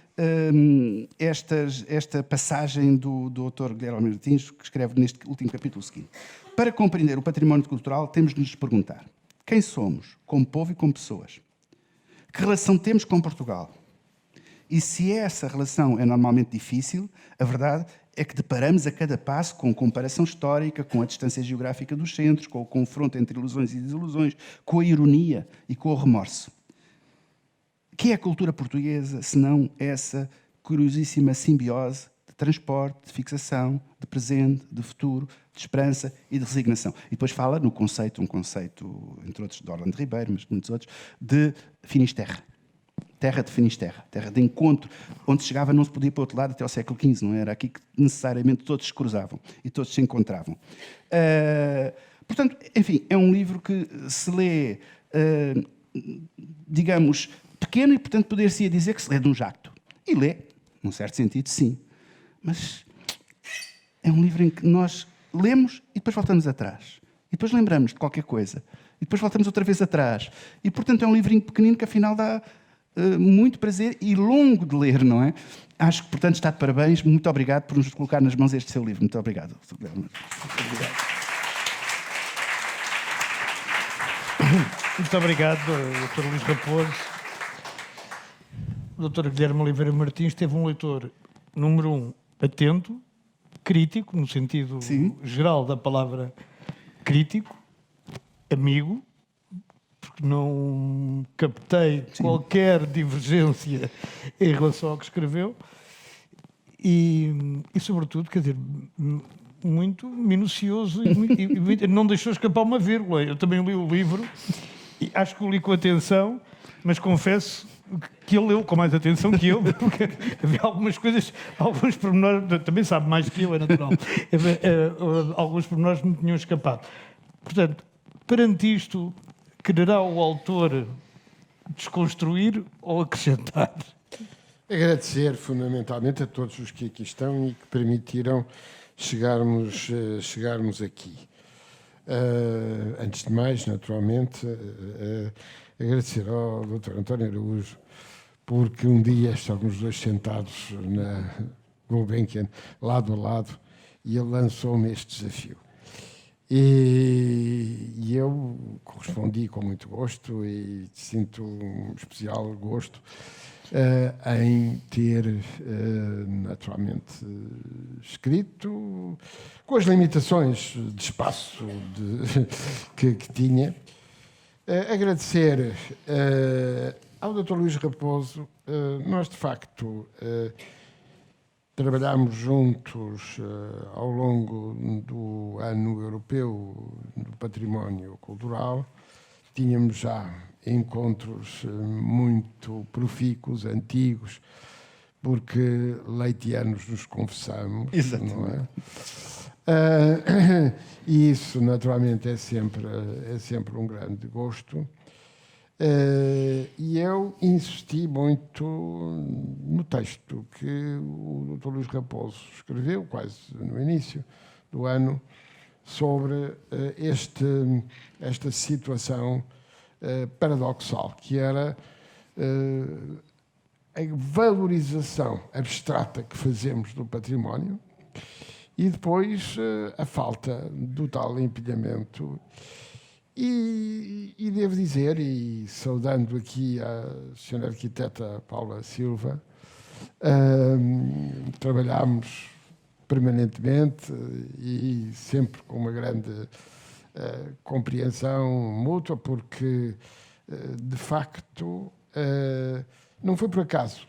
esta passagem do Dr. Guilherme Martins, que escreve neste último capítulo seguinte. Para compreender o património cultural, temos de nos perguntar quem somos, como povo e como pessoas. Que relação temos com Portugal? E se essa relação é normalmente difícil, a verdade é que deparamos a cada passo com comparação histórica, com a distância geográfica dos centros, com o confronto entre ilusões e desilusões, com a ironia e com o remorso. Que é a cultura portuguesa, senão essa curiosíssima simbiose de transporte, de fixação, de presente, de futuro, de esperança e de resignação? E depois fala no conceito, entre outros, de Orlando Ribeiro, mas muitos outros, de Finisterre. Terra de Finisterre, terra de encontro, onde se chegava não se podia ir para o outro lado até ao século XV, não era aqui que necessariamente todos se cruzavam e todos se encontravam. Portanto, enfim, é um livro que se lê, digamos, pequeno e, portanto, poder-se dizer que se lê de um jacto. E lê, num certo sentido, sim. Mas é um livro em que nós lemos e depois voltamos atrás. E depois lembramos de qualquer coisa. E depois voltamos outra vez atrás. E, portanto, é um livrinho pequenino que, afinal, dá muito prazer e longo de ler, não é? Acho que, portanto, está de parabéns. Muito obrigado por nos colocar nas mãos este seu livro. Muito obrigado. Muito obrigado, Dr. Luís Raposo. O Dr. Guilherme Oliveira Martins teve um leitor, número 1, atento, crítico, no sentido geral da palavra crítico, amigo, porque não captei qualquer divergência em relação ao que escreveu, e sobretudo, quer dizer, muito minucioso e não deixou escapar uma vírgula. Eu também li o livro e acho que o li com atenção, mas confesso que ele leu com mais atenção que eu, porque havia algumas coisas, alguns pormenores, também sabe mais que eu, é natural, alguns pormenores me tinham escapado. Portanto, perante isto, quererá o autor desconstruir ou acrescentar? Agradecer fundamentalmente a todos os que aqui estão e que permitiram chegarmos aqui. Antes de mais, naturalmente, agradecer ao Dr. António Araújo, porque um dia estávamos os dois sentados na Gulbenkian, lado a lado, e ele lançou-me este desafio. E eu correspondi com muito gosto e sinto um especial gosto em ter naturalmente escrito, com as limitações de espaço que tinha. Agradecer ao Dr. Luís Raposo. Nós, de facto, trabalhámos juntos ao longo do Ano Europeu do Património Cultural. Tínhamos já encontros muito profícuos, antigos, porque leitianos nos confessamos. Exatamente. Não é? E isso, naturalmente, é sempre um grande gosto. E eu insisti muito no texto que o Dr. Luís Raposo escreveu, quase no início do ano, sobre esta situação paradoxal, que era a valorização abstrata que fazemos do património e depois a falta do tal empilhamento. E devo dizer, e saudando aqui a senhora arquiteta Paula Silva, trabalhámos permanentemente e sempre com uma grande compreensão mútua, porque, de facto, não foi por acaso,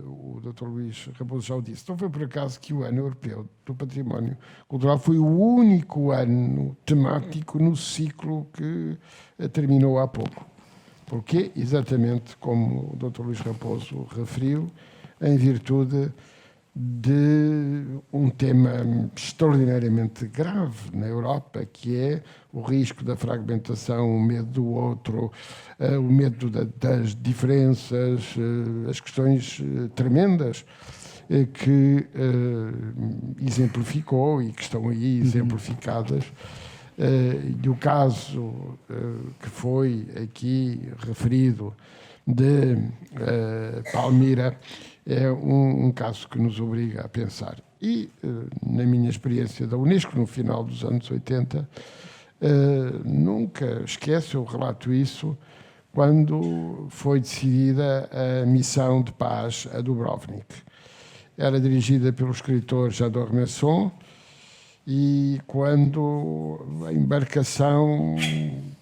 o Dr. Luís Raposo já o disse, não foi por acaso que o Ano Europeu do Património Cultural foi o único ano temático no ciclo que terminou há pouco. Porque, exatamente como o Dr. Luís Raposo referiu, em virtude de um tema extraordinariamente grave na Europa, que é o risco da fragmentação, o medo do outro, o medo das diferenças, as questões tremendas que exemplificou e que estão aí exemplificadas. E o caso que foi aqui referido de Palmira é um caso que nos obriga a pensar. E, na minha experiência da Unesco, no final dos anos 80, nunca esqueço, eu relato isso, quando foi decidida a missão de paz a Dubrovnik. Era dirigida pelo escritor Jadot Messon, e quando a embarcação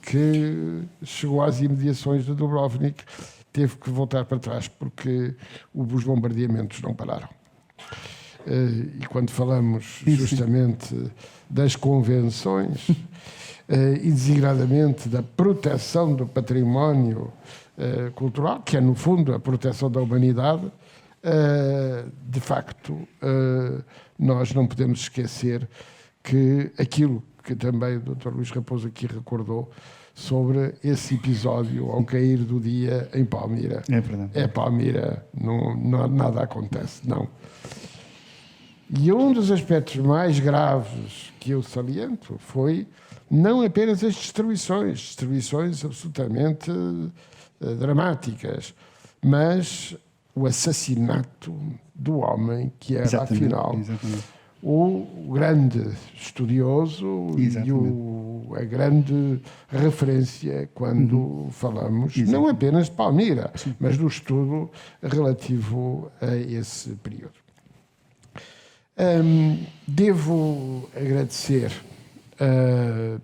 que chegou às imediações de Dubrovnik teve que voltar para trás porque os bombardeamentos não pararam. E quando falamos justamente das convenções e desigradamente da proteção do património cultural, que é no fundo a proteção da humanidade, de facto nós não podemos esquecer que aquilo que também o Dr. Luís Raposo aqui recordou, sobre esse episódio ao cair do dia em Palmira. É verdade. É Palmira, não, nada acontece, não. E um dos aspectos mais graves que eu saliento foi não apenas as destruições absolutamente dramáticas, mas o assassinato do homem que era, afinal, o grande estudioso e a grande referência quando falamos, não apenas de Palmira, mas do estudo relativo a esse período. Devo agradecer,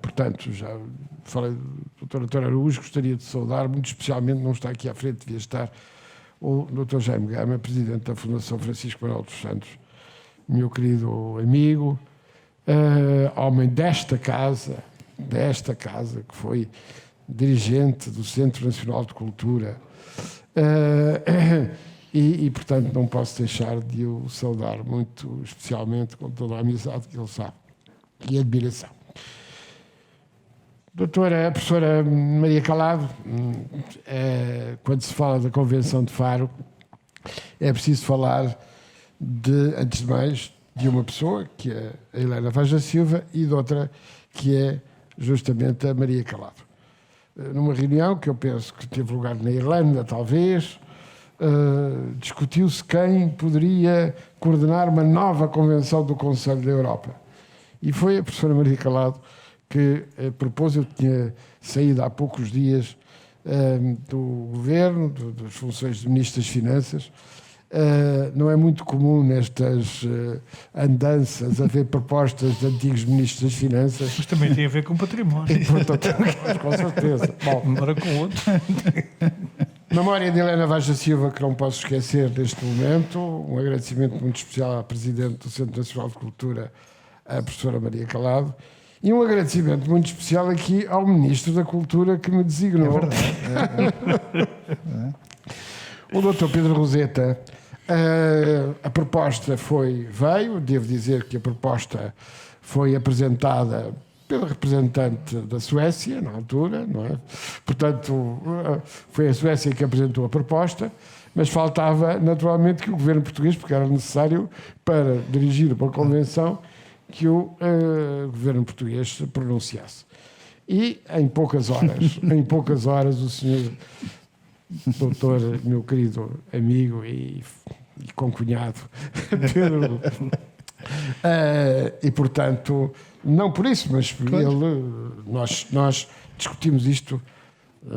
portanto, já falei do Dr. António Araújo, gostaria de saudar, muito especialmente, não está aqui à frente, devia estar, o Dr. Jaime Gama, Presidente da Fundação Francisco Manuel dos Santos, meu querido amigo, homem desta casa, que foi dirigente do Centro Nacional de Cultura, e, portanto, não posso deixar de o saudar muito especialmente com toda a amizade que ele sabe e admiração. A professora Maria Calado, quando se fala da Convenção de Faro, é preciso falar antes de mais, de uma pessoa, que é a Helena Vaz da Silva, e de outra, que é justamente a Maria Calado. Numa reunião que eu penso que teve lugar na Irlanda, talvez, discutiu-se quem poderia coordenar uma nova convenção do Conselho da Europa. E foi a professora Maria Calado que propôs. Eu tinha saído há poucos dias do governo, das funções de Ministro das Finanças. Não é muito comum nestas andanças haver propostas de antigos Ministros das Finanças. Mas também tem a ver com património. E, portanto, com certeza. Bom, embora com outro. Memória de Helena Vaz da Silva, que não posso esquecer neste momento. Um agradecimento muito especial à Presidente do Centro Nacional de Cultura, a professora Maria Calado. E um agradecimento muito especial aqui ao Ministro da Cultura que me designou. É verdade. O Dr. Pedro Roseta. A proposta veio, devo dizer que a proposta foi apresentada pela representante da Suécia, na altura, não é? Portanto, foi a Suécia que apresentou a proposta, mas faltava, naturalmente, que o governo português, porque era necessário para dirigir uma convenção, que o governo português se pronunciasse. E, em poucas horas, o senhor doutor, meu querido amigo e concunhado, Pedro, e, portanto, não por isso, mas nós discutimos isto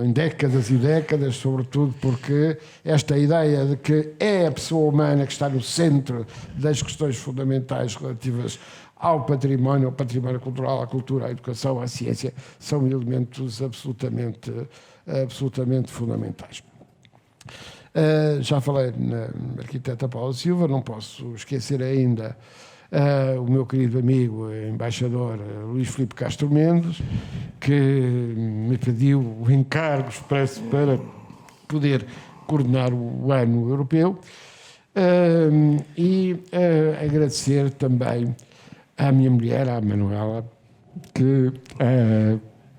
em décadas e décadas, sobretudo porque esta ideia de que é a pessoa humana que está no centro das questões fundamentais relativas ao património cultural, à cultura, à educação, à ciência, são elementos absolutamente fundamentais. Já falei na arquiteta Paula Silva, não posso esquecer ainda o meu querido amigo, embaixador Luís Filipe Castro Mendes, que me pediu o encargo expresso para poder coordenar o ano europeu, e agradecer também à minha mulher, à Manuela, que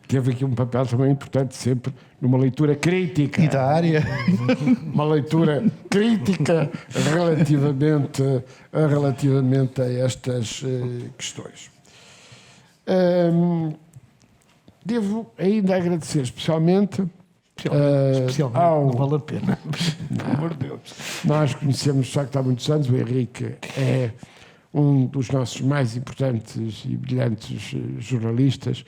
teve aqui um papel também importante sempre numa leitura crítica. E da área. Uma leitura crítica relativamente a estas questões. Devo ainda agradecer especialmente não vale a pena. Pelo amor de Deus. Nós conhecemos, de facto, há muitos anos. O Henrique é um dos nossos mais importantes e brilhantes jornalistas,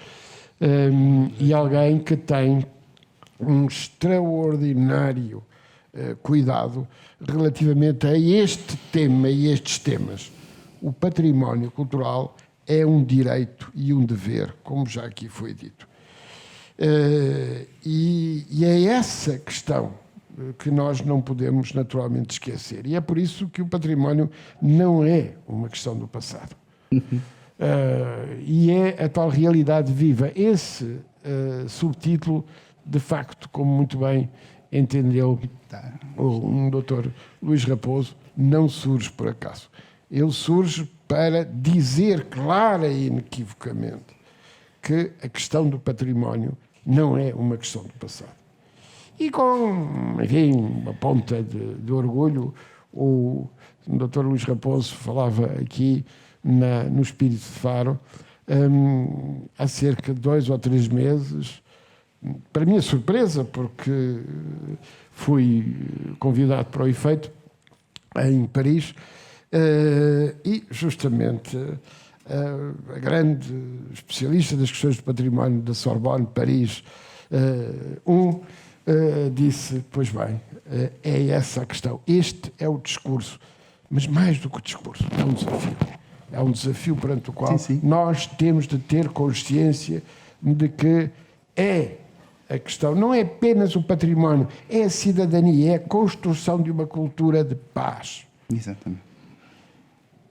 e alguém que tem um extraordinário cuidado relativamente a este tema e estes temas. O património cultural é um direito e um dever, como já aqui foi dito. E é essa questão que nós não podemos naturalmente esquecer. E é por isso que o património não é uma questão do passado. E é a tal realidade viva. Esse subtítulo, de facto, como muito bem entendeu o Dr. Luís Raposo, não surge por acaso. Ele surge para dizer clara e inequivocamente que a questão do património não é uma questão do passado. E com, enfim, uma ponta de orgulho, o Dr. Luís Raposo falava aqui no Espírito de Faro, há cerca de 2 ou 3 meses, para minha surpresa, porque fui convidado para o efeito em Paris, e justamente a grande especialista das questões do património da Sorbonne, Paris, disse, pois bem, é essa a questão. Este é o discurso, mas mais do que o discurso, é um desafio. É um desafio perante o qual nós temos de ter consciência de que é a questão, não é apenas o património, é a cidadania, é a construção de uma cultura de paz. Exatamente.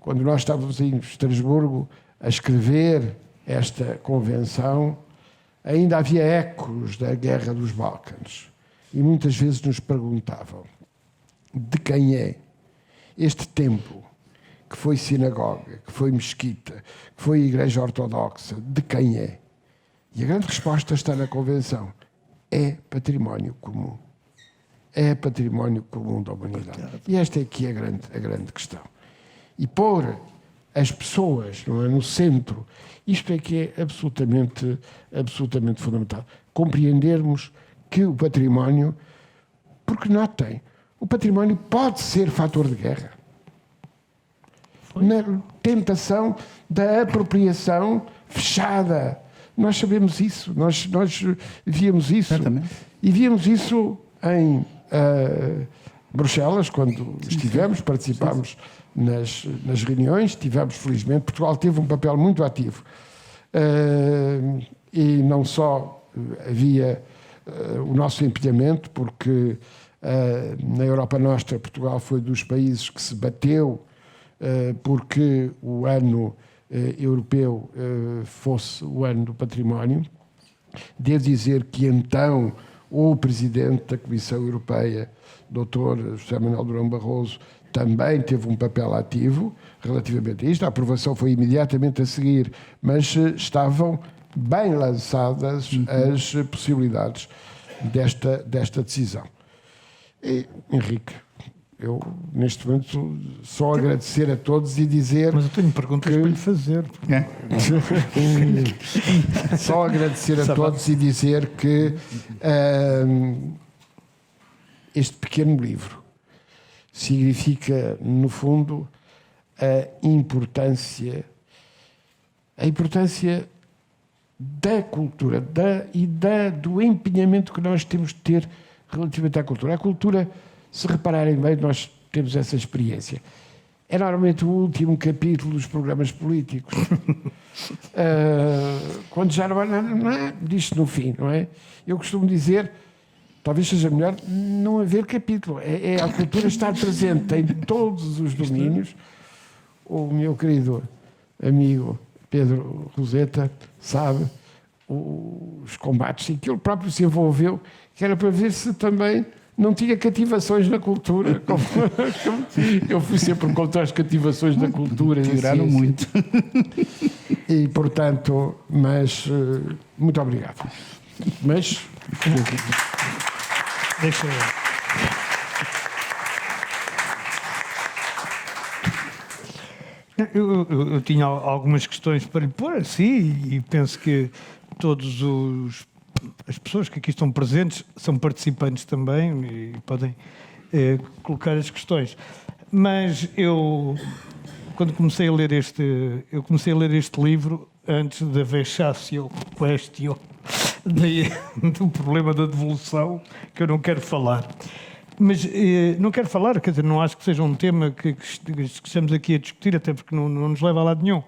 Quando nós estávamos em Estrasburgo a escrever esta convenção, ainda havia ecos da Guerra dos Balcãs. E muitas vezes nos perguntavam de quem é este templo, que foi sinagoga, que foi mesquita, que foi igreja ortodoxa, de quem é? E a grande resposta está na Convenção. É património comum. É património comum da humanidade. E esta é aqui a grande questão. E pôr as pessoas, não é, no centro, isto é que é absolutamente fundamental. Compreendermos que o património, porque notem, o património pode ser fator de guerra. Na tentação da apropriação fechada. Nós sabemos isso, nós víamos isso. Exatamente. E víamos isso em Bruxelas, quando estivemos, participámos nas reuniões, felizmente, Portugal teve um papel muito ativo. E não só havia o nosso empenhamento, porque na Europa Nostra, Portugal foi dos países que se bateu porque o ano europeu fosse o ano do património. Devo dizer que então o Presidente da Comissão Europeia, Dr. José Manuel Durão Barroso, também teve um papel ativo relativamente a isto. A aprovação foi imediatamente a seguir, mas estavam bem lançadas as possibilidades desta decisão. E, Henrique, eu, neste momento, só agradecer a todos e dizer... Mas eu tenho perguntas para lhe fazer. Só agradecer a todos e dizer que este pequeno livro significa, no fundo, a importância da cultura do empenhamento que nós temos de ter relativamente à cultura. A cultura, se repararem bem, nós temos essa experiência. É normalmente o último capítulo dos programas políticos. Quando já não é disto no fim, não é? Eu costumo dizer, talvez seja melhor não haver capítulo. É a cultura estar presente em todos os domínios. O meu querido amigo Pedro Roseta sabe os combates em que ele próprio se envolveu, que era para ver se também não tinha cativações na cultura. Eu fui sempre contra as cativações da cultura. Tiraram muito. E, portanto, muito obrigado. Mas... Deixa eu... Eu tinha algumas questões para lhe pôr assim, e penso que as pessoas que aqui estão presentes são participantes também e podem colocar as questões. Mas quando comecei a ler este livro antes da vexatio quaestio do problema da devolução, que eu não quero falar. Mas não quero falar, quer dizer, não acho que seja um tema que estamos aqui a discutir, até porque não nos leva a lado nenhum.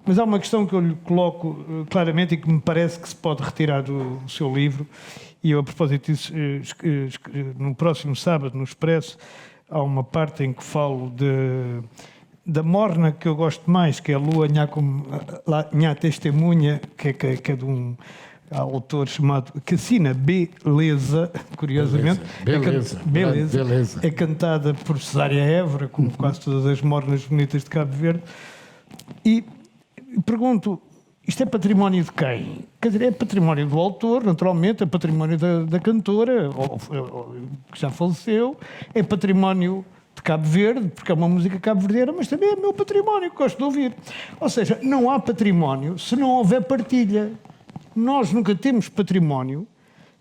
Mas há uma questão que eu lhe coloco claramente e que me parece que se pode retirar do seu livro, e eu, a propósito disso, no próximo sábado, no Expresso, há uma parte em que falo da morna que eu gosto mais, que é a Lua Nha Testemunha, que é de um autor chamado Cassina Beleza, curiosamente. Beleza. É cantada por Cesária Évora, como quase todas as mornas bonitas de Cabo Verde. E pergunto, isto é património de quem? Quer dizer, é património do autor, naturalmente, é património da cantora, que já faleceu, é património de Cabo Verde, porque é uma música cabo-verdiana, mas também é meu património, que gosto de ouvir. Ou seja, não há património se não houver partilha. Nós nunca temos património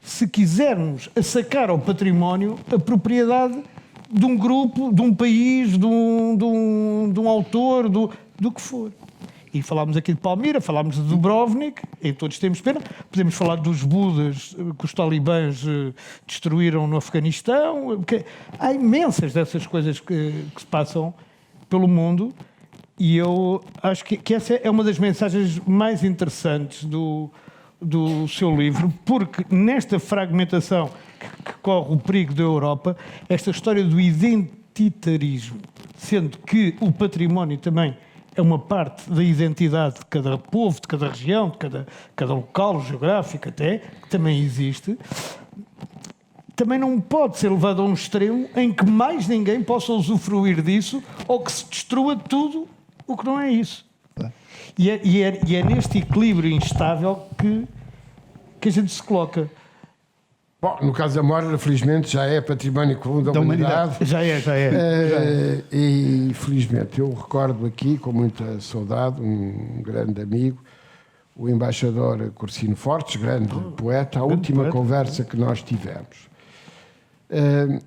se quisermos assacar ao património a propriedade de um grupo, de um país, de um autor, do que for. E falámos aqui de Palmira, falámos de Dubrovnik, em todos temos pena. Podemos falar dos Budas que os talibãs destruíram no Afeganistão. Há imensas dessas coisas que se passam pelo mundo, e eu acho que essa é uma das mensagens mais interessantes do seu livro, porque nesta fragmentação que corre o perigo da Europa, esta história do identitarismo, sendo que o património também é uma parte da identidade de cada povo, de cada região, de cada local geográfico até, que também existe, também não pode ser levado a um extremo em que mais ninguém possa usufruir disso ou que se destrua tudo o que não é isso. E é neste equilíbrio instável que a gente se coloca. Bom, no caso da Móra, felizmente, já é património comum da humanidade. Já é. E, felizmente, eu recordo aqui, com muita saudade, um grande amigo, o embaixador Cursino Fortes, grande poeta, a última conversa que nós tivemos.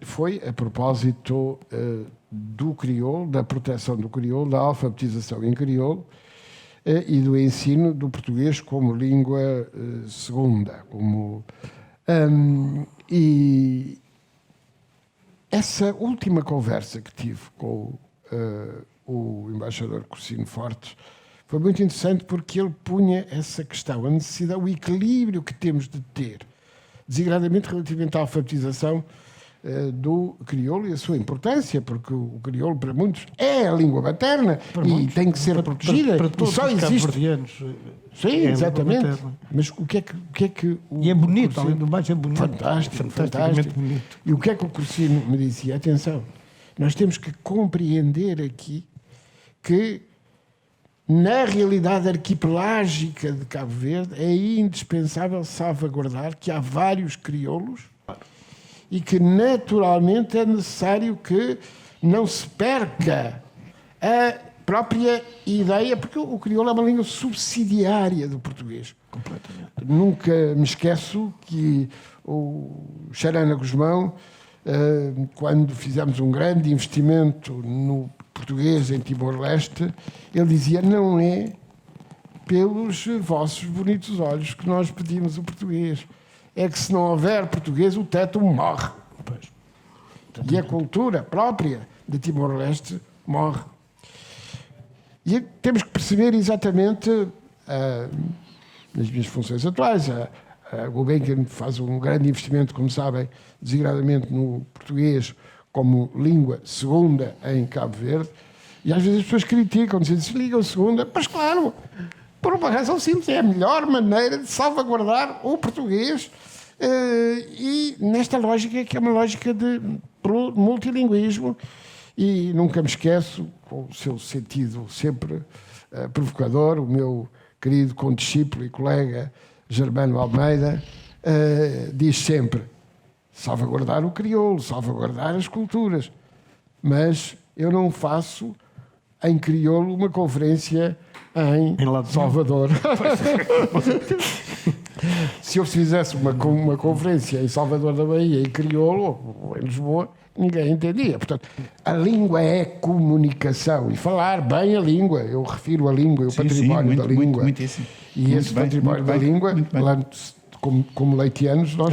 Foi a propósito do crioulo, da proteção do crioulo, da alfabetização em crioulo e do ensino do português como língua segunda, e essa última conversa que tive com o embaixador Cursino Fortes foi muito interessante, porque ele punha essa questão, a necessidade, o equilíbrio que temos de ter, desigradamente relativamente à alfabetização do crioulo e a sua importância, porque o crioulo para muitos é a língua materna e tem que ser protegida. Para todos só os existe. cabo-verdianos. Sim, exatamente. Mas o que é que e é bonito, além do mais é bonito. Fantástico. Bonito. E o que é que o Cursino me dizia? Atenção, nós temos que compreender aqui que na realidade arquipelágica de Cabo Verde é indispensável salvaguardar que há vários crioulos e que naturalmente é necessário que não se perca a própria ideia, porque o crioulo é uma língua subsidiária do português. Completamente. Nunca me esqueço que o Xarana Guzmão, quando fizemos um grande investimento no português em Timor-Leste, ele dizia: não é pelos vossos bonitos olhos que nós pedimos o português, é que se não houver português o teto morre. E a cultura própria de Timor-Leste morre. E temos que perceber exatamente, nas minhas funções atuais, a Gulbenkian faz um grande investimento, como sabem, desigradamente no português como língua segunda em Cabo Verde, e às vezes as pessoas criticam, dizem: se língua segunda, mas claro, por uma razão simples, é a melhor maneira de salvaguardar o português, e nesta lógica, que é uma lógica de multilinguismo. E nunca me esqueço, com o seu sentido sempre provocador, o meu querido condiscípulo e colega Germano Almeida diz sempre: salvaguardar o crioulo, salvaguardar as culturas, mas eu não faço em crioulo uma conferência em Salvador. Se eu fizesse uma conferência em Salvador da Bahia, em crioulo, ou em Lisboa, ninguém entendia. Portanto, a língua é comunicação, e falar bem a língua. Eu refiro a língua, o património da língua. Muitíssimo. E esse património da língua, como leitianos, nós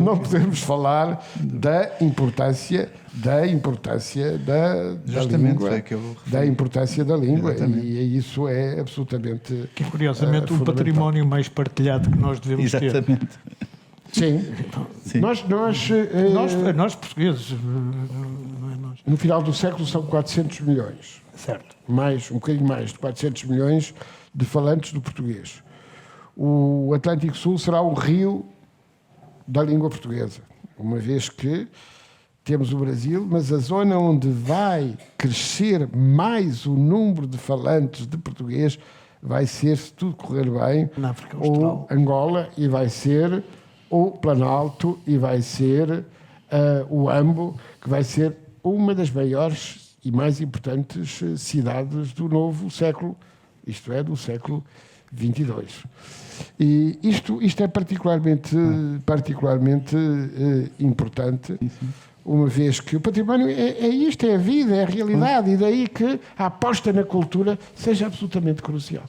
não podemos falar da importância da língua, da importância da língua. E isso é absolutamente que, curiosamente, o património mais partilhado que nós devemos ter. Exatamente. Sim. Nós portugueses, não é nós. No final do século são 400 milhões. Certo. Um bocadinho mais de 400 milhões de falantes do português. O Atlântico Sul será o rio da língua portuguesa, uma vez que temos o Brasil, mas a zona onde vai crescer mais o número de falantes de português vai ser, se tudo correr bem, Na África Austral. ou Angola, e vai ser o Planalto, e vai ser o Ambo, que vai ser uma das maiores e mais importantes cidades do novo século, isto é, do século XXII. E isto é particularmente importante, uma vez que o património é isto, é a vida, é a realidade, e daí que a aposta na cultura seja absolutamente crucial.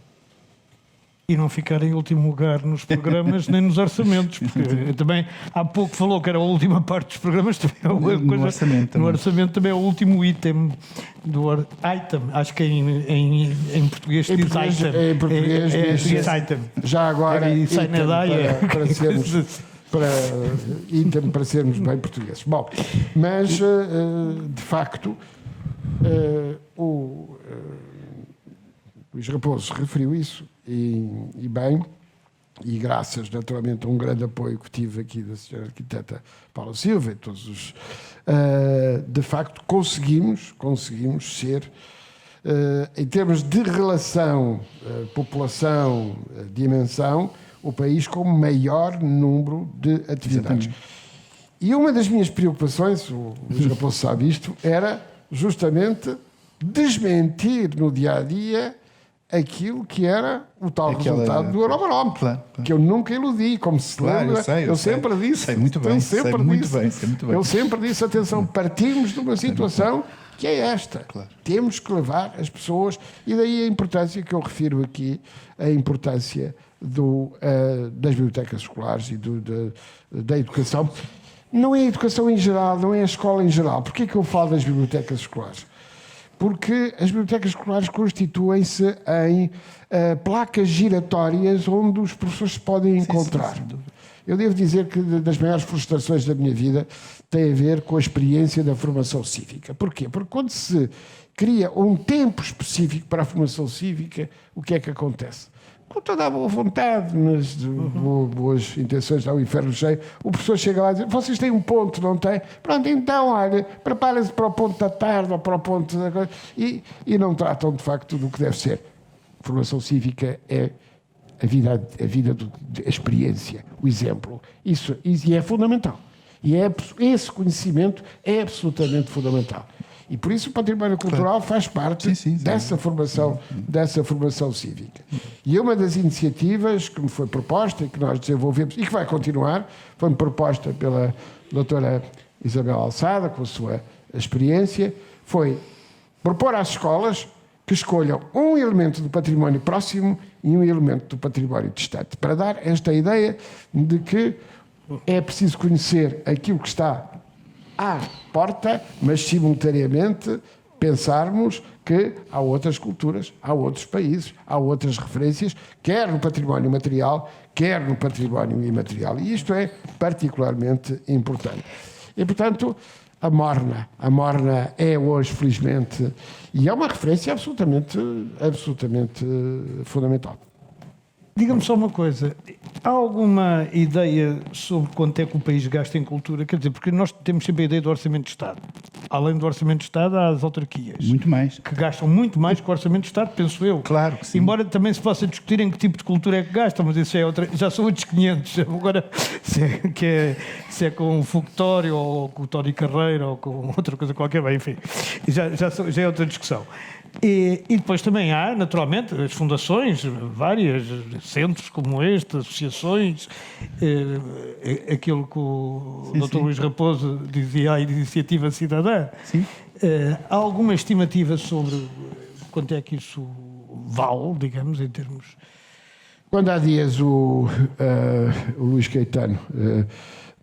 E não ficar em último lugar nos programas nem nos orçamentos, porque também há pouco falou que era a última parte dos programas, também é uma No orçamento também. No orçamento também é o último item do item, acho que em português se diz item. Em português diz item. Já agora, E sai na daia. para sermos bem portugueses. Bom, mas de facto o Luís Raposo referiu isso e bem, e graças naturalmente a um grande apoio que tive aqui da senhora arquiteta Paula Silva e todos os de facto conseguimos ser em termos de relação população dimensão o país com o maior número de atividades. E uma das minhas preocupações, o Luís Raposo sabe isto, era justamente desmentir no dia-a-dia aquilo que era o tal resultado do Eurobarómetro, claro. que eu nunca iludi, como se lembra. Eu sempre disse. Sei muito bem. Eu sempre disse, atenção, partimos de uma situação que é esta. Claro. Temos que levar as pessoas, e daí a importância que eu refiro aqui, a importância das bibliotecas escolares e da educação. Não é a educação em geral, não é a escola em geral. Porquê é que eu falo das bibliotecas escolares? Porque as bibliotecas escolares constituem-se em placas giratórias onde os professores se podem encontrar. Sim. Eu devo dizer que das maiores frustrações da minha vida tem a ver com a experiência da formação cívica. Porquê? Porque quando se cria um tempo específico para a formação cívica, o que é que acontece? Com toda a boa vontade, mas boas intenções ao inferno cheio, o professor chega lá e diz: vocês têm um ponto, não têm? Pronto, então, olha, preparem-se para o ponto da tarde ou para o ponto da coisa. E não tratam, de facto, do que deve ser. Formação cívica é a vida, a experiência, o exemplo. Isso é fundamental. E esse conhecimento é absolutamente fundamental. E por isso o património cultural faz parte dessa formação cívica. E uma das iniciativas que me foi proposta e que nós desenvolvemos e que vai continuar, foi-me proposta pela doutora Isabel Alçada, com a sua experiência, foi propor às escolas que escolham um elemento do património próximo e um elemento do património distante, para dar esta ideia de que é preciso conhecer aquilo que está à porta, mas simultaneamente pensarmos que há outras culturas, há outros países, há outras referências, quer no património material, quer no património imaterial. E isto é particularmente importante. E, portanto, a Morna é hoje, felizmente, e é uma referência absolutamente fundamental. Diga-me só uma coisa, há alguma ideia sobre quanto é que o país gasta em cultura? Quer dizer, porque nós temos sempre a ideia do Orçamento de Estado. Além do Orçamento de Estado, há as autarquias. Muito mais. Que gastam muito mais que o Orçamento de Estado, penso eu. Claro que sim. Embora também se possa discutir em que tipo de cultura é que gastam, mas isso já são outros 500. Agora, se é com o Fuctório ou com o Tony Carreira ou com outra coisa qualquer, bem, enfim, já é outra discussão. E depois também há, naturalmente, as fundações, várias, centros como este, associações, aquilo que o Dr. Luís Raposo dizia, a iniciativa cidadã. Sim. Há alguma estimativa sobre quanto é que isso vale, digamos, em termos... Quando há dias o Luís Caetano,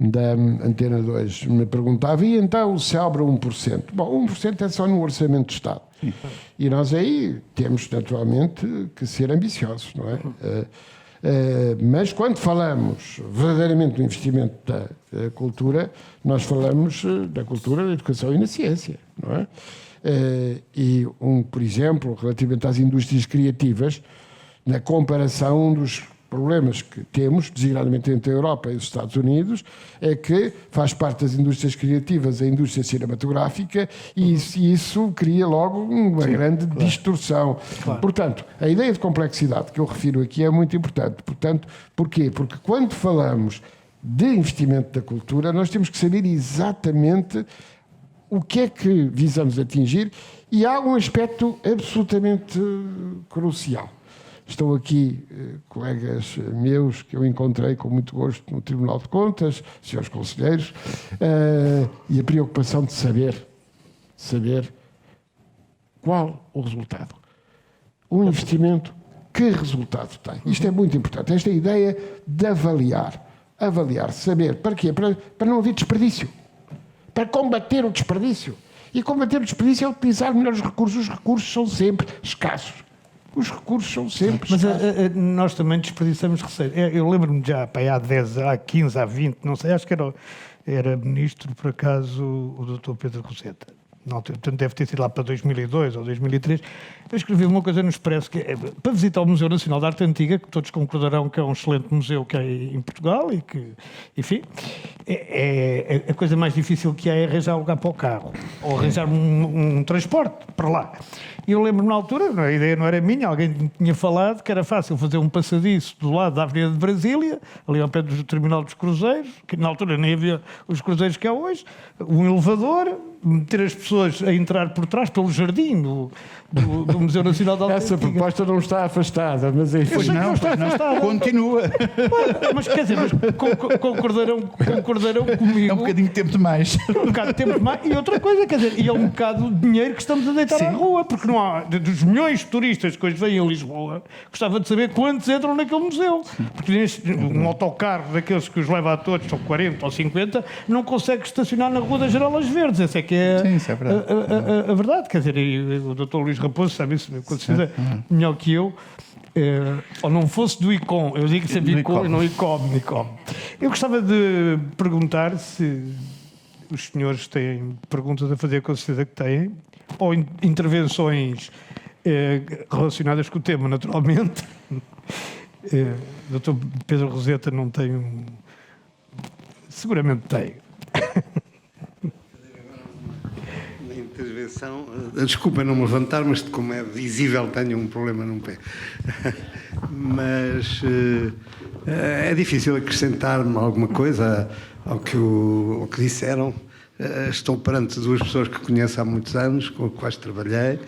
da Antena 2, me perguntava, e então se abre 1%? Bom, 1% é só no Orçamento do Estado. Sim. E nós aí temos, naturalmente, que ser ambiciosos, não é? Mas quando falamos verdadeiramente do investimento da cultura, nós falamos da cultura, da educação e na ciência, não é? Por exemplo, relativamente às indústrias criativas, na comparação dos problemas que temos, designadamente entre a Europa e os Estados Unidos, é que faz parte das indústrias criativas a indústria cinematográfica e isso cria logo uma grande distorção. Claro. Portanto, a ideia de complexidade que eu refiro aqui é muito importante. Portanto, porquê? Porque quando falamos de investimento da cultura, nós temos que saber exatamente o que é que visamos atingir e há um aspecto absolutamente crucial. Estão aqui colegas meus que eu encontrei com muito gosto no Tribunal de Contas, senhores conselheiros, e a preocupação de saber qual o resultado. Um investimento, que resultado tem? Isto é muito importante. Esta ideia de avaliar, saber. Para quê? Para não haver desperdício. Para combater o desperdício. E combater o desperdício é utilizar melhores recursos. Os recursos são sempre escassos. Os recursos são sempre escassos. Mas nós também desperdiçamos receita. Eu lembro-me já, há 10, há 15, há 20, não sei, acho que era ministro, por acaso, o Dr. Pedro Roseta. Não, portanto, deve ter sido lá para 2002 ou 2003. Eu escrevi uma coisa no Expresso, que é para visitar o Museu Nacional de Arte Antiga, que todos concordarão que é um excelente museu que é em Portugal e que, enfim, a coisa mais difícil que é arranjar lugar para o carro ou arranjar um transporte para lá. E eu lembro-me na altura, a ideia não era minha, alguém tinha falado que era fácil fazer um passadiço do lado da Avenida de Brasília, ali ao pé do Terminal dos Cruzeiros, que na altura nem havia os cruzeiros que há hoje, um elevador, meter as pessoas a entrar por trás, pelo jardim do Museu Nacional de Arte Essa Antiga. proposta não está afastada, mas enfim. Pois não, continua. Mas quer dizer, concordarão comigo. É um bocadinho de tempo demais. Um bocado de tempo demais. E outra coisa, quer dizer, e é um bocado de dinheiro que estamos a deitar à rua, porque não há, dos milhões de turistas que hoje vêm a Lisboa, gostava de saber quantos entram naquele museu. Porque um autocarro daqueles que os leva a todos, são 40 ou 50, não consegue estacionar na Rua das Janelas Verdes. Essa é que é, isso é verdade. A verdade. Quer dizer, o Dr. Luís Raposo sabe isso com certeza melhor que eu. Ou não fosse do ICOM, eu digo sempre ICOM e não ICOM. Eu gostava de perguntar se os senhores têm perguntas a fazer, com certeza que têm, ou intervenções relacionadas com o tema, naturalmente. Dr. Pedro Roseta não tem seguramente tem. Intervenção. Desculpa não me levantar, mas como é visível tenho um problema num pé. Mas é difícil acrescentar-me alguma coisa ao que disseram. Estou perante duas pessoas que conheço há muitos anos, com as quais trabalhei.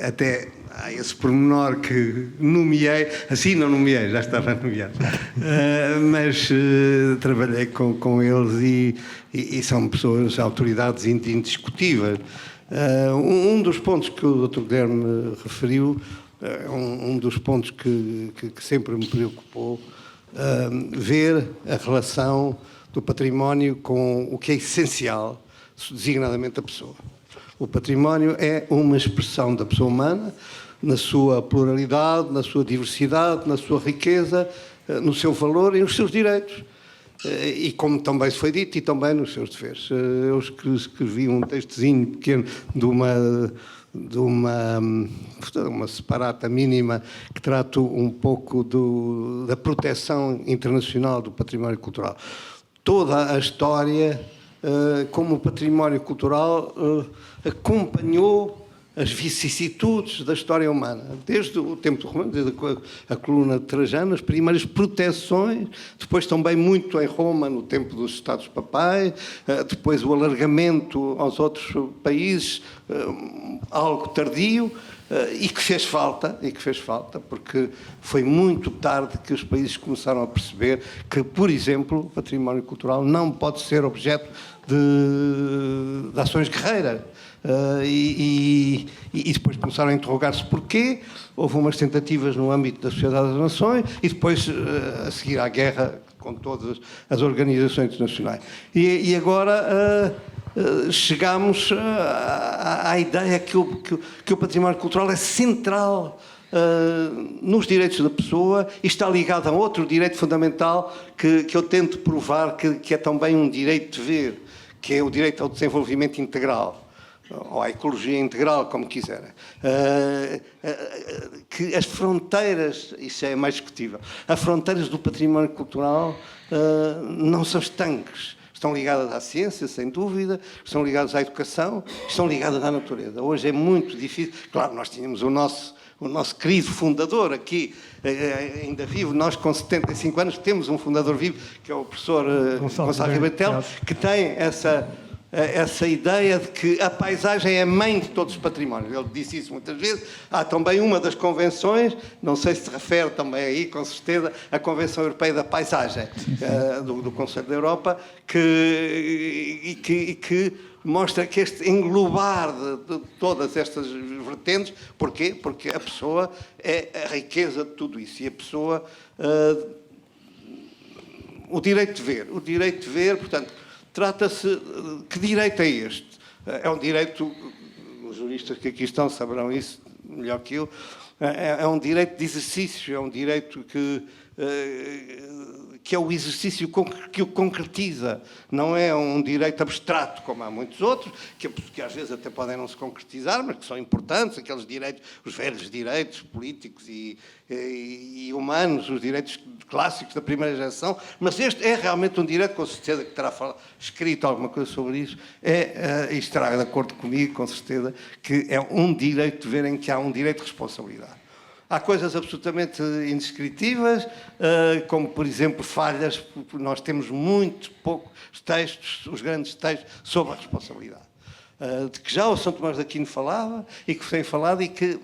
Até há esse pormenor que nomeei, assim não nomeei, já estava nomeado, mas trabalhei com eles e são pessoas, autoridades indiscutíveis. Um dos pontos que o Dr. Guilherme referiu, um dos pontos que sempre me preocupou, ver a relação do património com o que é essencial, designadamente a pessoa. O património é uma expressão da pessoa humana, na sua pluralidade, na sua diversidade, na sua riqueza, no seu valor e nos seus direitos. E como também se foi dito, e também nos seus deveres. Eu escrevi um textozinho pequeno de uma separata mínima que trata um pouco da proteção internacional do património cultural. Toda a história, como o património cultural, acompanhou as vicissitudes da história humana, desde o tempo romano, desde a coluna de Trajano, as primeiras proteções, depois também muito em Roma, no tempo dos Estados Papais, depois o alargamento aos outros países, algo tardio, e que fez falta, porque foi muito tarde que os países começaram a perceber que, por exemplo, o património cultural não pode ser objeto de ações guerreiras. E depois começaram a interrogar-se porquê. Houve umas tentativas no âmbito da Sociedade das Nações e depois, a seguir à guerra, com todas as organizações internacionais. E agora chegamos à ideia que o património cultural é central nos direitos da pessoa e está ligado a outro direito fundamental que eu tento provar que é também um direito de ver, que é o direito ao desenvolvimento integral. ou à ecologia integral, como quiserem. Que as fronteiras, isso é mais discutível, as fronteiras do património cultural não são estanques. Estão ligadas à ciência, sem dúvida, estão ligadas à educação, estão ligadas à natureza. Hoje é muito difícil. Claro, nós tínhamos o nosso querido fundador aqui, ainda vivo, nós com 75 anos temos um fundador vivo, que é o professor Gonçalo Ribetel, que tem essa ideia de que a paisagem é a mãe de todos os patrimónios. Ele disse isso muitas vezes. Há também uma das convenções, não sei se refere também aí, com certeza, a Convenção Europeia da Paisagem, do Conselho da Europa, que mostra que este englobar de todas estas vertentes, porquê? Porque a pessoa é a riqueza de tudo isso. E a pessoa... o direito de ver, portanto, trata-se... Que direito é este? É um direito... Os juristas que aqui estão saberão isso melhor que eu. É um direito de exercício, é um direito que é o exercício que o concretiza. Não é um direito abstrato, como há muitos outros, que às vezes até podem não se concretizar, mas que são importantes, aqueles direitos, os velhos direitos políticos e humanos, os direitos clássicos da primeira geração. Mas este é realmente um direito, com certeza, que terá escrito alguma coisa sobre isso, e estará de acordo comigo, com certeza, que é um direito de ver em que há um direito de responsabilidade. Há coisas absolutamente indescritíveis, como, por exemplo, falhas, porque nós temos muito poucos textos, os grandes textos, sobre a responsabilidade. De que já o São Tomás de Aquino falava, e que tem falado, e que